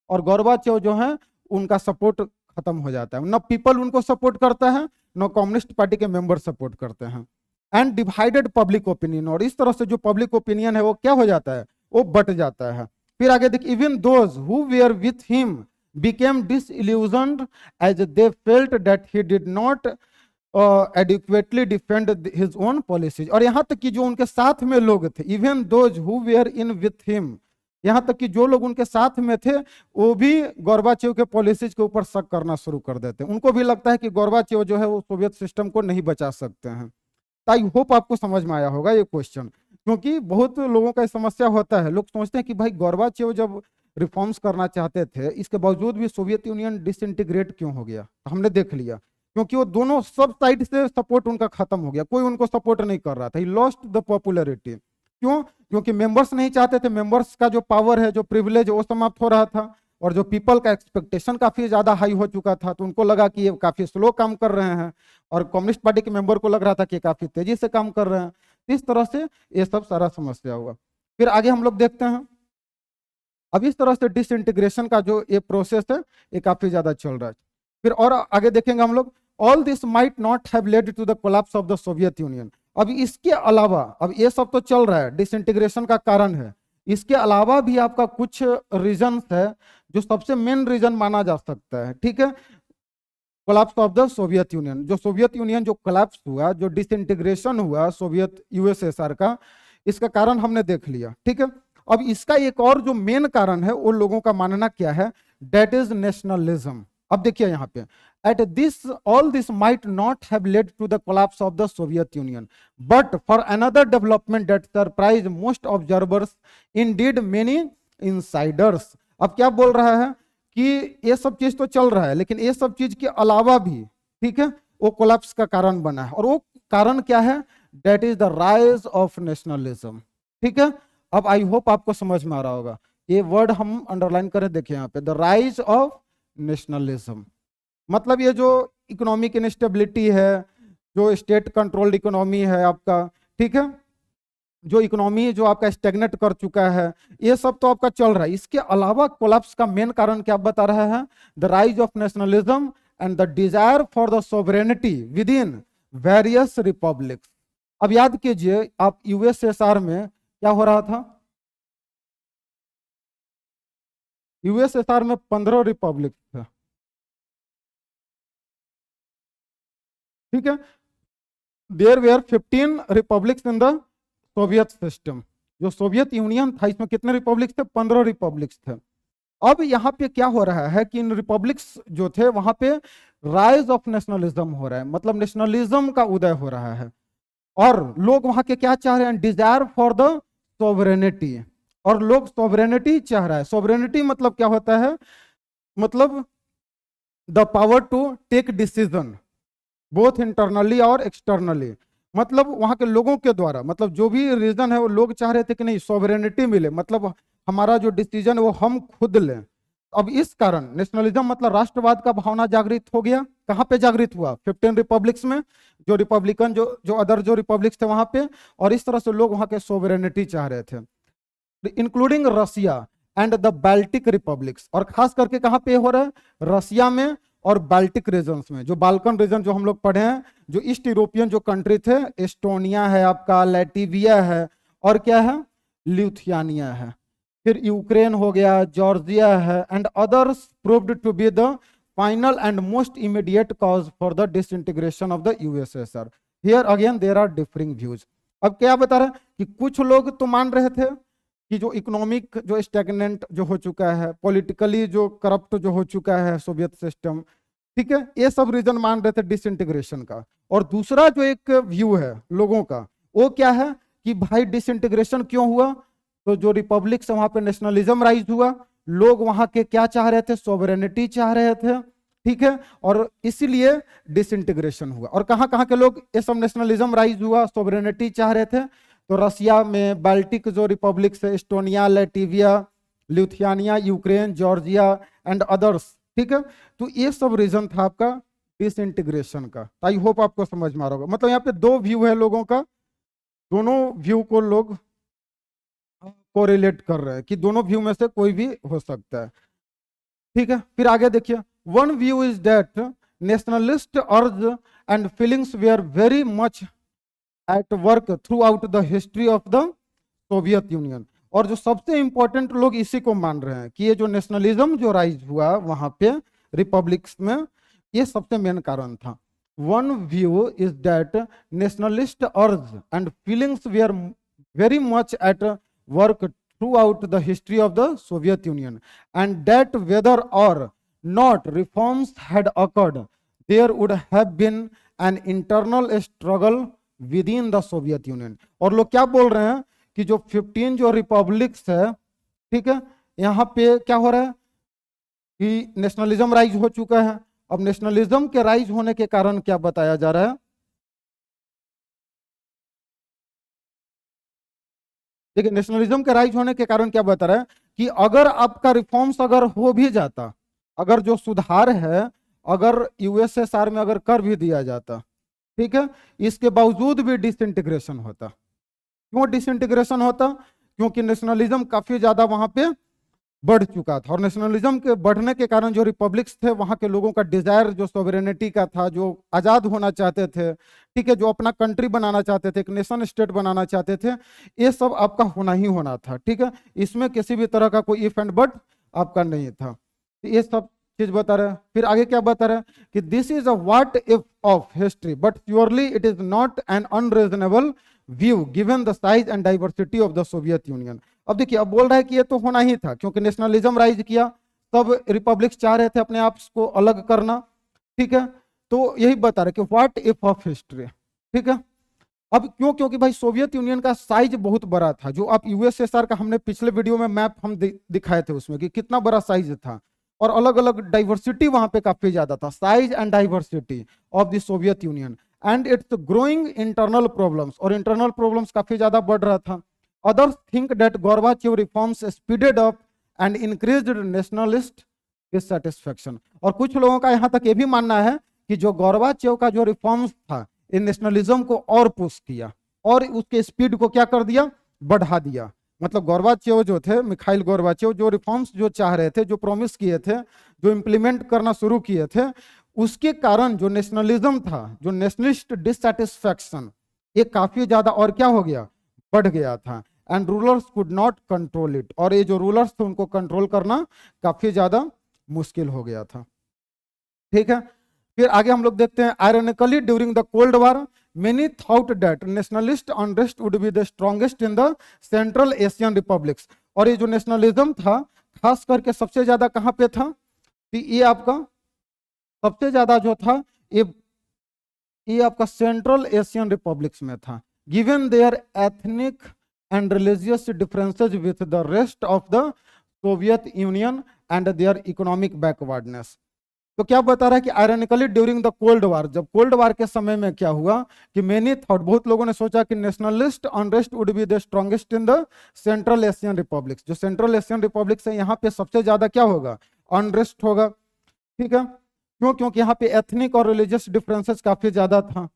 Speaker 1: और गोर्बाचेव जो है उनका सपोर्ट खत्म हो जाता है। न पीपल उनको सपोर्ट करता है, न कम्युनिस्ट पार्टी के मेंबर सपोर्ट करते हैं। एंड डिवाइडेड पब्लिक ओपिनियन, और इस तरह से जो पब्लिक ओपिनियन है वो क्या हो जाता है? वो बट जाता है। फिर आगे देखिए, even those who were with him became disillusioned as they felt that he did not adequately defend his own policies। और यहाँ तक कि जो उनके साथ में लोग थे, even those who were in with him, यहाँ तक कि जो लोग उनके साथ में थे वो भी गोर्बाचेव के पॉलिसीज के ऊपर शक करना शुरू कर देते हैं। उनको भी लगता है कि गोर्बाचेव जो है वो सोवियत सिस्टम को नहीं बचा सकते हैं। आई होप आपको समझ में आया होगा ये क्वेश्चन, क्योंकि बहुत लोगों का समस्या होता है। लोग सोचते हैं कि भाई गोर्बाचेव जब रिफॉर्म्स करना चाहते थे, इसके बावजूद भी सोवियत यूनियन डिसइंटीग्रेट क्यों हो गया? तो हमने देख लिया, क्योंकि वो दोनों सब साइड से सपोर्ट उनका खत्म हो गया, कोई उनको सपोर्ट नहीं कर रहा था। He lost the popularity. क्यों? क्योंकि मेंबर्स नहीं चाहते थे, मेंबर्स का जो पावर है, जो प्रिविलेज, वो समाप्त हो रहा था, और जो पीपल का एक्सपेक्टेशन काफी ज्यादा हाई हो चुका था, तो उनको लगा कि ये काफी स्लो काम कर रहे हैं, और कम्युनिस्ट पार्टी के मेंबर को लग रहा था कि काफी तेजी से काम कर रहे हैं। इस तरह से ये सब सारा समस्या हुआ। फिर आगे हम लोग देखते हैं, अब इस तरह से डिसइंटीग्रेशन का जो ये प्रोसेस है ये काफी ज्यादा चल रहा है। फिर और आगे देखेंगे हम लोग, all this might not have led to the collapse of the Soviet Union. अब इसके अलावा, अब ये सब तो चल रहा है, डिसइंटीग्रेशन का कारण है, इसके अलावा भी आपका कुछ रीजन है जो सबसे मेन रीजन माना जा सकता है, ठीक है। Collapse of the Soviet union, जो सोवियत यूनियन जो कोलैप्स हुआ, जो डिसइंटीग्रेशन हुआ सोवियत यूएसएसआर का, इसका कारण हमने देख लिया, ठीक है। अब इसका एक और जो मेन कारण है वो लोगों का मानना क्या है, दैट इज नेशनलिज्म। अब देखिए यहाँ पे, at this all this might not have led to the collapse of the Soviet Union, but for another development that surprised most observers, indeed many insiders। अब क्या बोल रहा है कि ये सब चीज तो चल रहा है, लेकिन ये सब चीज के अलावा भी, ठीक है, वो कोलैप्स का कारण बना है। और वो कारण क्या है, that is the rise of nationalism, ठीक है। अब आई होप आपको समझ में आ रहा होगा, ये वर्ड हम अंडरलाइन करें, देखिए यहाँ पे, द राइज ऑफ नेशनलिज्म। मतलब ये जो इकोनॉमिक इनस्टेबिलिटी है, जो स्टेट कंट्रोल्ड इकोनॉमी है आपका, ठीक है, जो इकोनॉमी जो आपका स्टेगनेट कर चुका है, ये सब तो आपका चल रहा है। इसके अलावा कोलैप्स का मेन कारण क्या बता रहा है, the rise of nationalism and the desire for the sovereignty with in various republics. अब याद कीजिए आप, यूएसएसआर में क्या हो रहा था, यूएसएसआर में 15 रिपब्लिक था, ठीक है। There were 15 republics in the Soviet system. जो सोवियत यूनियन था इसमें कितने रिपब्लिक्स थे, 15 रिपब्लिक्स थे। अब यहाँ पे क्या हो रहा है कि इन रिपब्लिक्स जो थे वहां पे राइज ऑफ नेशनलिज्म हो रहा है, मतलब नेशनलिज्म का उदय हो रहा है। और लोग वहां के क्या चाह रहे हैं, डिजायर फॉर द सोवरेनिटी, और लोग सोवरेनिटी चाह रहा है। सोवरेनिटी मतलब क्या होता है, मतलब the power to take decision both internally और एक्सटर्नली। मतलब वहां के लोगों के द्वारा, मतलब जो भी रीजन है वो लोग चाह रहे थे कि नहीं सोवरेनिटी मिले, मतलब हमारा जो डिसीजन है वो हम खुद लें। अब इस कारण नेशनलिज्म मतलब राष्ट्रवाद का भावना जागृत हो गया। कहाँ पे जागृत हुआ, 15 रिपब्लिक्स में, जो रिपब्लिकन जो अदर जो रिपब्लिक्स थे वहां पे। और इस तरह से लोग वहां के सोवरेनिटी चाह रहे थे, including Russia and the Baltic republics. और खास करके कहाँ पे हो रहा है, रसिया में और बाल्टिक रीजन्स में, जो बाल्कन रीजन जो हम लोग पढ़े हैं, जो ईस्ट यूरोपियन जो कंट्री थे, एस्टोनिया है आपका, लैटिविया है, और क्या है, लिथुआनिया है, फिर यूक्रेन हो गया, जॉर्जिया है, and others proved to be the final and most immediate cause for the disintegration of the USSR. Here again there are differing views. अब क्या बता रहे हैं कि कुछ लोग तो मान रहे थे कि जो इकोनॉमिक जो स्टैग्नेंट जो हो चुका है, पॉलिटिकली जो करप्ट जो हो चुका है सोवियत सिस्टम, ठीक है, ये सब रीजन मान रहे थे डिसइंटीग्रेशन का। और दूसरा जो एक व्यू है लोगों का, वो क्या है कि भाई डिसइंटीग्रेशन क्यों हुआ, तो जो रिपब्लिक से वहां पे नेशनलिज्म राइज हुआ, लोग वहां के क्या चाह रहे थे, सोवरेनिटी चाह रहे थे, ठीक है, और इसीलिए डिसइंटीग्रेशन हुआ। और कहाँ कहाँ के लोग ये सब नेशनलिज्म राइज हुआ, सोवरेनिटी चाह रहे थे, तो रसिया में बाल्टिक जो रिपब्लिक है, Estonia, Latvia, Lithuania, Ukraine, Georgia and others, ठीक है। तो ये सब रीजन था आपका डिसइंटीग्रेशन का। आई होप आपको समझ में आ रहा होगा। मतलब यहाँ पे दो व्यू है लोगों का, दोनों व्यू को लोग कोरिलेट कर रहे हैं कि दोनों व्यू में से कोई भी हो सकता है, ठीक है। फिर आगे देखिए, one view is that nationalist urge and feelings were very much at work throughout the history of the Soviet Union. और जो सबसे इंपॉर्टेंट लोग इसी को मान रहे हैं कि ये जो नेशनलिज्म जो राइज हुआ वहां पे रिपब्लिक्स में, ये सबसे मेन कारण था। One view is that nationalist urge and feelings were very much at work throughout the history of the Soviet Union, and that whether or not reforms had occurred there would have been an internal struggle within the Soviet Union. और लोग क्या बोल रहे हैं कि जो 15 जो republics है, ठीक है, यहाँ पे क्या हो रहा है कि नेशनलिज्म राइज हो चुका है। अब नेशनलिज्म के राइज होने के कारण क्या बताया जा रहा है, देखिए नेशनलिज्म के राइज होने के कारण क्या बता रहा है कि अगर आपका रिफॉर्म्स अगर हो भी जाता, अगर जो सुधार है अगर यूएसएसआर में अगर कर भी दिया जाता, ठीक है, इसके बावजूद भी डिसइंटीग्रेशन होता। क्यों डिसइंटीग्रेशन होता, क्योंकि नेशनलिज्म काफी ज्यादा वहां पे बढ़ चुका था। और नेशनलिज्म के बढ़ने के कारण जो रिपब्लिक्स थे वहां के लोगों का डिजायर जो सॉवरेनिटी का था, जो आजाद होना चाहते थे, ठीक है, जो अपना कंट्री बनाना चाहते थे, एक नेशन स्टेट बनाना चाहते थे, ये सब आपका होना ही होना था। ठीक है, इसमें किसी भी तरह का कोई इफ एंड बट आपका नहीं था। तो ये सब चीज बता रहे हैं। फिर आगे क्या बता रहे हैं कि this is a what if of history but purely it is not an unreasonable view given the size and diversity of the Soviet Union. अब देखिए, अब बोल रहा है कि ये तो होना ही था क्योंकि नेशनलिज्म राइज किया, तब रिपब्लिक्स चाह रहे थे अपने आप को अलग करना। ठीक है, तो यही बता रहे कि व्हाट इफ ऑफ हिस्ट्री। ठीक है, अब क्यों? क्योंकि भाई सोवियत यूनियन का साइज बहुत बड़ा था। जो आप यूएसएसआर का हमने पिछले वीडियो में मैप हम दिखाए थे उसमें कि कितना बड़ा साइज था, और अलग अलग डाइवर्सिटी वहां पे काफी ज्यादा था, size and diversity of the Soviet Union and it's growing internal problems, और इंटरनल प्रॉब्लम्स काफी ज्यादा बढ़ रहा था। Others think that Gorbachev reforms speeded up and increased nationalist dissatisfaction। और कुछ लोगों का यहाँ तक ये भी मानना है कि जो गोर्बाचेव का जो रिफॉर्म्स था, इन नेशनलिज्म को और पुश किया और उसके स्पीड को क्या कर दिया, बढ़ा दिया। मतलब गोर्बाचेव जो थे, मिखाइल गोर्बाचेव, जो रिफॉर्म्स जो चाह रहे थे, जो प्रॉमिस किए थे, जो इम्प्लीमेंट करना शुरू किए थे, उसके कारण जो नेशनलिज्म था, जो नेशनलिस्ट डिससैटिस्फैक्शन, ये काफी ज्यादा और क्या हो गया, बढ़ गया था। And rulers could not control it, और ये जो रूलर्स थे उनको कंट्रोल करना काफी ज्यादा मुश्किल हो गया था। ठीक है, फिर आगे हम लोग देखते हैं, ironically during the cold war many thought that nationalist unrest would be the strongest in the central Asian republics. और ये जो नेशनलिज्म था खास करके सबसे ज्यादा कहां पे था, तो ये आपका सबसे ज्यादा जो था ये आपका सेंट्रल एशियन रिपब्लिक्स में था, given their ethnic and religious differences with the rest of the Soviet Union and their economic backwardness। तो क्या बता रहा है कि ironically during the cold war, जब कोल्ड वार के समय में क्या हुआ कि मेनी थॉट, बहुत लोगों ने सोचा कि nationalist unrest would be the strongest in the central Asian republics. जो सेंट्रल एशियन रिपब्लिक्स है यहाँ पे सबसे ज्यादा क्या होगा, अनरेस्ट होगा। ठीक है, क्यों? क्योंकि यहाँ पे एथनिक और रिलीजियस डिफरेंसेस काफी ज्यादा था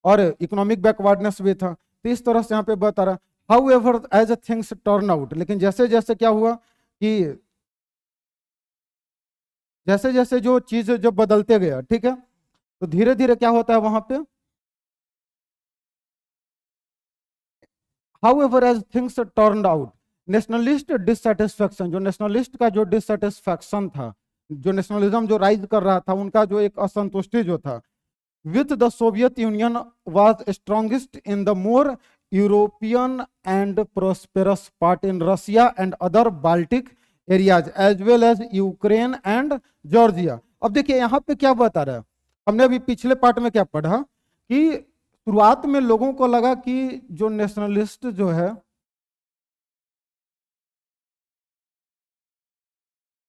Speaker 1: और इकोनॉमिक बैकवर्डनेस भी था। तो इस तरह से यहाँ पे बता रहा है, however as a things turn out, लेकिन जैसे जैसे क्या हुआ कि जैसे जैसे जो चीज जब बदलते गया, ठीक है, तो धीरे धीरे क्या होता है वहां पे, however as things turn out nationalist dissatisfaction, जो नेशनलिस्ट का जो डिससेटिस्फैक्शन था, जो नेशनलिज्म जो राइज कर रहा था, उनका जो एक असंतुष्टि जो था with the Soviet Union was strongest in the more European and prosperous part in Russia and other Baltic areas as well as Ukraine and Georgia। अब देखिए यहाँ पे क्या बता रहा है, हमने अभी पिछले पार्ट में क्या पढ़ा कि शुरुआत में लोगों को लगा कि जो नेशनलिस्ट जो है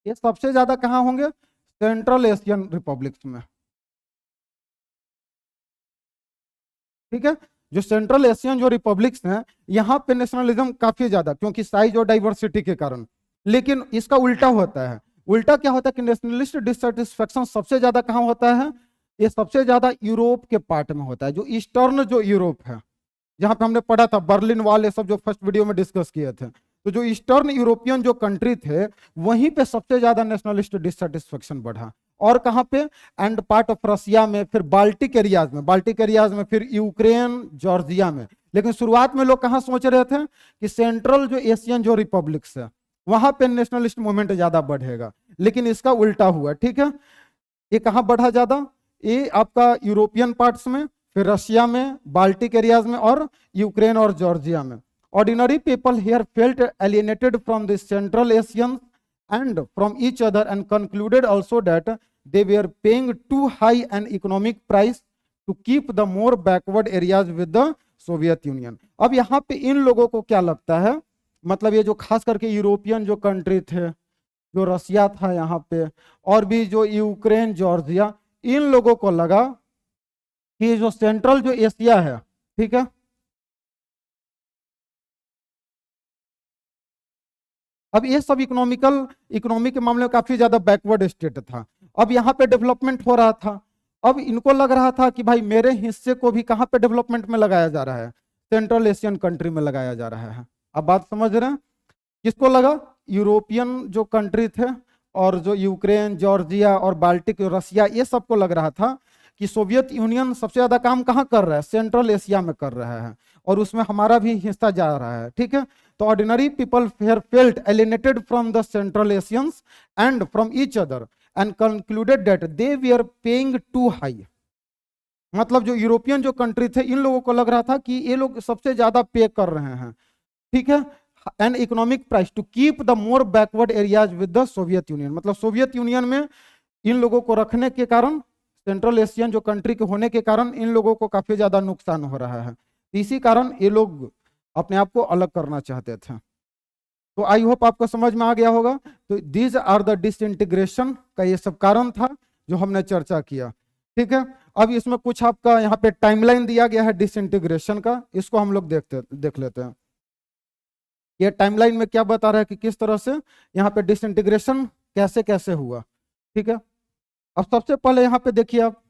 Speaker 1: ये सबसे ज्यादा कहाँ होंगे, सेंट्रल एशियन रिपब्लिक्स में। ठीक है, जो सेंट्रल एशियन जो रिपब्लिक्स हैं यहाँ पे नेशनलिज्म काफी ज्यादा, क्योंकि साइज और डाइवर्सिटी के कारण। लेकिन इसका उल्टा होता है, उल्टा क्या होता है कि नेशनलिस्ट डिससेटिस्फैक्शन सबसे ज्यादा कहाँ होता है, ये सबसे ज्यादा यूरोप के पार्ट में होता है, जो ईस्टर्न जो यूरोप है, जहां पे हमने पढ़ा था बर्लिन वॉल, ये सब जो फर्स्ट वीडियो में डिस्कस किए थे। तो जो ईस्टर्न यूरोपियन जो कंट्री थे वहीं पे सबसे ज्यादा नेशनलिस्ट डिससेटिस्फैक्शन बढ़ा। और कहां पे, एंड पार्ट ऑफ रसिया में, फिर बाल्टिक एरियाज में, फिर यूक्रेन, जॉर्जिया में। लेकिन शुरुआत में लोग कहां सोच रहे थे कि सेंट्रल जो एशियन जो रिपब्लिक्स है वहां पे नेशनलिस्ट मूवमेंट ज्यादा बढ़ेगा, लेकिन इसका उल्टा हुआ। ठीक है, ये कहां बढ़ा ज्यादा, ये आपका यूरोपियन पार्ट्स में, फिर रशिया में, बाल्टिक एरियाज में, और यूक्रेन और जॉर्जिया में। Ordinary people here felt alienated from the central Asian and from each other and concluded also that they were paying too high an economic price to keep the more backward areas with the Soviet Union। अब यहाँ पे इन लोगों को क्या लगता है, मतलब ये जो खास करके यूरोपियन जो कंट्री थे, जो रसिया था यहाँ पे, और भी जो यूक्रेन, जॉर्जिया, इन लोगों को लगा कि जो सेंट्रल जो एशिया है, ठीक है, अब ये सब इकोनॉमी के मामले में काफी ज्यादा बैकवर्ड स्टेट था। अब यहाँ पे डेवलपमेंट हो रहा था, अब इनको लग रहा था कि भाई मेरे हिस्से को भी कहाँ पे डेवलपमेंट में लगाया जा रहा है, सेंट्रल एशियन कंट्री में लगाया जा रहा है। अब बात समझ रहे हैं, किसको लगा यूरोपियन जो कंट्री थे और जो यूक्रेन, जॉर्जिया और बाल्टिक, रसिया, ये सबको लग रहा था कि सोवियत यूनियन सबसे ज्यादा काम कहाँ कर रहा है, सेंट्रल एशिया में कर रहा है, और उसमें हमारा भी हिस्सा जा रहा है, ठीक है। तो ordinary people felt alienated from the Central Asians and from each other and concluded that they were paying too high. मतलब जो यूरोपियन जो कंट्री थे, इन लोगों को लग रहा था कि ये लोग सबसे ज्यादा पे कर रहे हैं, ठीक है, an economic price to keep the more backward areas with the Soviet Union. मतलब सोवियत यूनियन में इन लोगों को रखने के कारण, सेंट्रल एशियन जो कंट्री के होने के कारण, इन लोगों को काफी ज्यादा नुकसान हो रहा है। इसी कारण ये लोग अपने आप को अलग करना चाहते थे। तो आई होप आपको समझ में आ गया होगा। तो दीज आर द डिसइंटीग्रेशन का ये सब कारण था जो हमने चर्चा किया, ठीक है। अब इसमें कुछ आपका यहाँ पे टाइमलाइन दिया गया है डिसइंटीग्रेशन का, इसको हम लोग देख लेते हैं। ये टाइमलाइन में क्या बता रहा है कि किस तरह से यहाँ पे डिसइंटीग्रेशन कैसे कैसे हुआ, ठीक है। अब सबसे पहले यहाँ पे देखिए आप,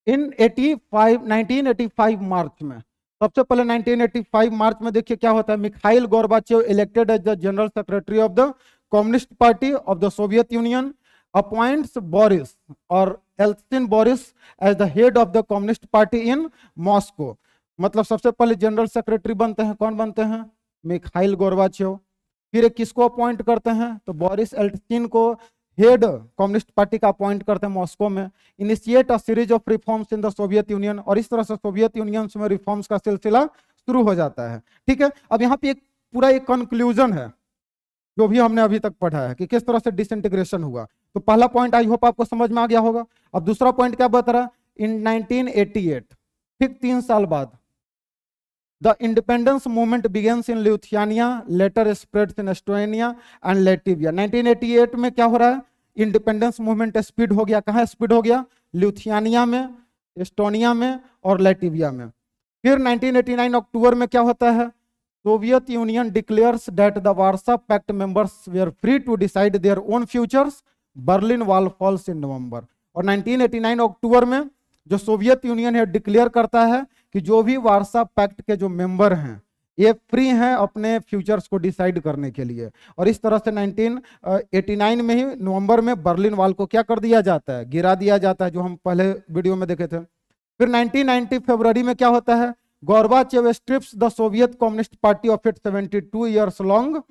Speaker 1: इन 1985 मार्च में, सबसे पहले 1985 मार्च में देखिए क्या होता है। Mikhail Gorbachev elected as the general secretary of the communist Party of the Soviet Union, appoints Boris और Yeltsin Boris as the head of the communist Party in Moscow. मतलब सबसे पहले जनरल सेक्रेटरी बनते हैं, कौन बनते हैं, मिखाइल गोर्बाचेव। फिर एक किसको अपॉइंट करते हैं, तो बोरिस एल्सिन को हेड कम्युनिस्ट पार्टी का अपॉइंट करते हैं मॉस्को में। Initiate a series of reforms in the Soviet Union, और इस तरह से सोवियत यूनियन में रिफॉर्म्स का सिलसिला शुरू हो जाता है, ठीक है। अब यहाँ पे एक पूरा एक कंक्लूजन है जो भी हमने अभी तक पढ़ा है कि किस तरह से डिसइंटीग्रेशन हुआ। तो पहला पॉइंट आई होप आपको समझ में आ गया होगा। अब दूसरा पॉइंट क्या बता रहा है, इन 1988, ठीक 3 साल बाद, the independence movement begins in Lithuania, later spreads in Estonia and Latvia. 1988 में क्या हो रहा है, इंडिपेंडेंस मूवमेंट स्पीड हो गया। कहाँ स्पीड हो गया, लिथुआनिया में, एस्टोनिया में और लैटविया में। फिर 1989 अक्टूबर में क्या होता है, Soviet Union declares that the Warsaw Pact members were free to decide their own futures, Berlin Wall falls in November. और 1989 अक्टूबर में जो सोवियत यूनियन है डिक्लेयर करता है कि जो भी वार्सा पैक्ट के जो मेंबर हैं ये फ्री हैं अपने फ्यूचर्स को डिसाइड करने के लिए। और इस तरह से 1989 में ही नवंबर में बर्लिन वॉल को क्या कर दिया जाता है, गिरा दिया जाता है, जो हम पहले वीडियो में देखे थे। फिर 1990 फरवरी में क्या होता है, Gorbachev strips the Soviet communist Party of its 72 years long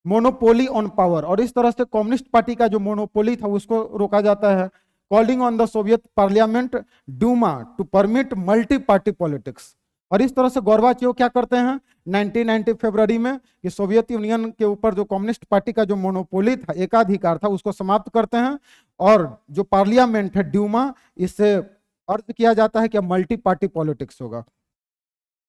Speaker 1: monopoly on power. और इस तरह से कम्युनिस्ट पार्टी का जो मोनोपोली था उसको रोका जाता है। Calling on the Soviet parliament Duma to permit multi party politics. और इस तरह से गोर्बाचेव क्या करते हैं 1990 फरवरी में कि सोवियत यूनियन के ऊपर जो कम्युनिस्ट पार्टी का जो मोनोपोली था, एकाधिकार था, उसको समाप्त करते हैं। और जो पार्लियामेंट है ड्यूमा, इससे अर्ज किया जाता है कि मल्टी पार्टी पॉलिटिक्स होगा।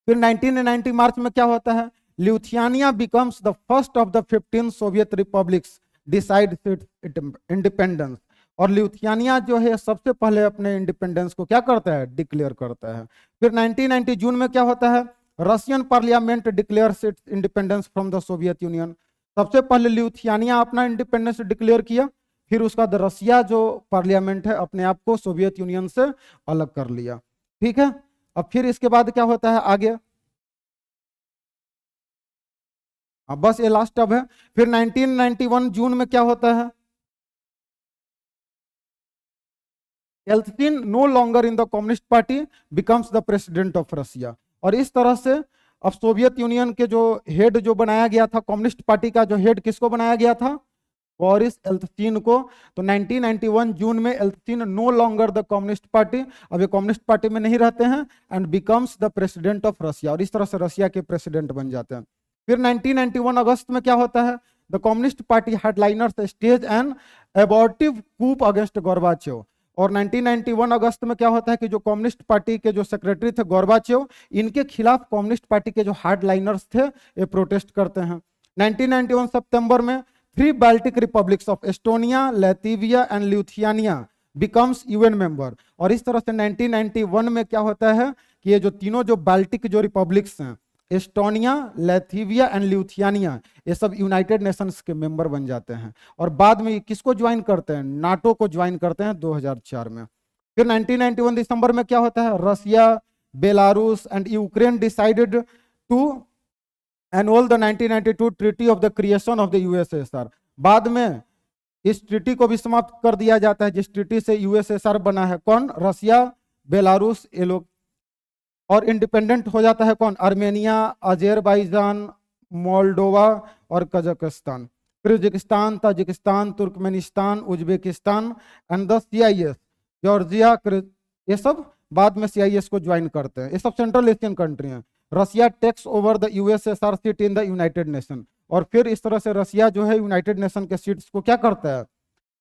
Speaker 1: फिर 1990 मार्च में क्या होता है, Lithuania becomes the first of the 15 Soviet republics decide independence. और लिथुआनिया जो है सबसे पहले अपने इंडिपेंडेंस को क्या करता है, डिक्लेयर करता है। फिर 1990 जून में क्या होता है, Russian parliament declares it's independence from the Soviet union. सबसे पहले लिथुआनिया अपना इंडिपेंडेंस डिक्लेयर किया, फिर उसका रशिया जो पार्लियामेंट है अपने आप को सोवियत यूनियन से अलग कर लिया, ठीक है। अब फिर इसके बाद क्या होता है आगे, अब बस ये लास्ट अब है। फिर 1991 जून में क्या होता है, Yeltsin no longer in the communist party becomes the president of Russia. और इस तरह से अब सोवियत यूनियन के जो हेड जो बनाया गया था, कम्युनिस्ट पार्टी का जो हेड किसको बनाया गया था, बोरिस एल्सिन को। तो 1991 जून में Yeltsin no longer the communist party, अब ये कम्युनिस्ट पार्टी में नहीं रहते हैं, and becomes the president of Russia. और इस तरह से रशिया के प्रेसिडेंट बन जाते हैं। फिर 1991 अगस्त में क्या होता है, the communist party headliners stage an abortive coup against Gorbachev. और 1991 अगस्त में क्या होता है कि जो कम्युनिस्ट पार्टी के जो सेक्रेटरी थे गोर्बाचेव, इनके खिलाफ कम्युनिस्ट पार्टी के जो हार्डलाइनर्स थे ये प्रोटेस्ट करते हैं। 1991 सितंबर में 3 Baltic republics of Estonia, Latvia and Lithuania becomes UN member. और इस तरह से 1991 में क्या होता है कि ये जो तीनों जो बाल्टिक जो रिपब्लिक्स हैं, एस्टोनिया, लैटविया एंड लिथुआनिया, ये सब यूनाइटेड नेशंस के मेंबर बन जाते हैं। और बाद में किसको ज्वाइन करते हैं, नाटो को ज्वाइन करते हैं 2004 में। फिर 1991 दिसंबर में क्या होता है, Russia, Belarus and Ukraine decided to annul the 1992 treaty of the creation of the USSR. बाद में इस ट्रीटी को भी समाप्त कर दिया जाता है जिस ट्रीटी से यूएसएसआर बना है। कौन? रसिया, बेलारूस, ये लोग। और इंडिपेंडेंट हो जाता है कौन? आर्मेनिया, अजेरबाईजान, मोल्डोवा और Kazakhstan. Kyrgyzstan, Tajikistan, Turkmenistan, Uzbekistan and the CIS, Georgia, ये सब बाद में सीआईएस को ज्वाइन करते हैं। ये सब सेंट्रल एशियन कंट्री हैं। Russia takes over the USSR seat in the United Nation, और फिर इस तरह से रसिया जो है यूनाइटेड नेशन के सीट्स को क्या करता है?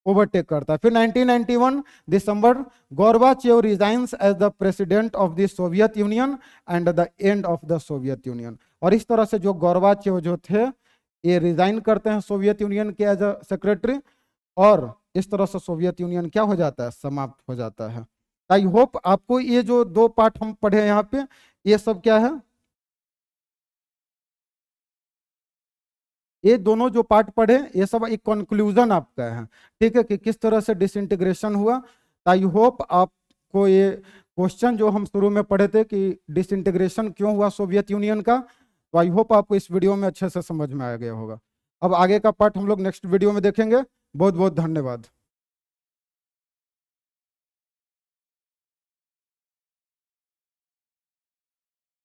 Speaker 1: ओवरटेक करता है। फिर 1991 December, Gorbachev resigns as the president of the Soviet Union and the end of the Soviet Union. और इस तरह से जो गोर्बाचेव जो थे ये रिजाइन करते हैं सोवियत यूनियन के एज अ सेक्रेटरी, और इस तरह से सोवियत यूनियन क्या हो जाता है? समाप्त हो जाता है। आई होप आपको ये जो दो पार्ट हम पढ़े यहाँ पे, ये सब क्या है, ये दोनों जो पार्ट पढ़े ये सब एक कंक्लूजन आपका है, ठीक है, कि किस तरह से डिसइंटीग्रेशन हुआ। आई होप आपको ये क्वेश्चन जो हम शुरू में पढ़े थे कि डिसइंटीग्रेशन क्यों हुआ सोवियत यूनियन का, तो आई होप आपको इस वीडियो में अच्छे से समझ में आ गया होगा। अब आगे का पार्ट हम लोग नेक्स्ट वीडियो में देखेंगे। बहुत बहुत धन्यवाद।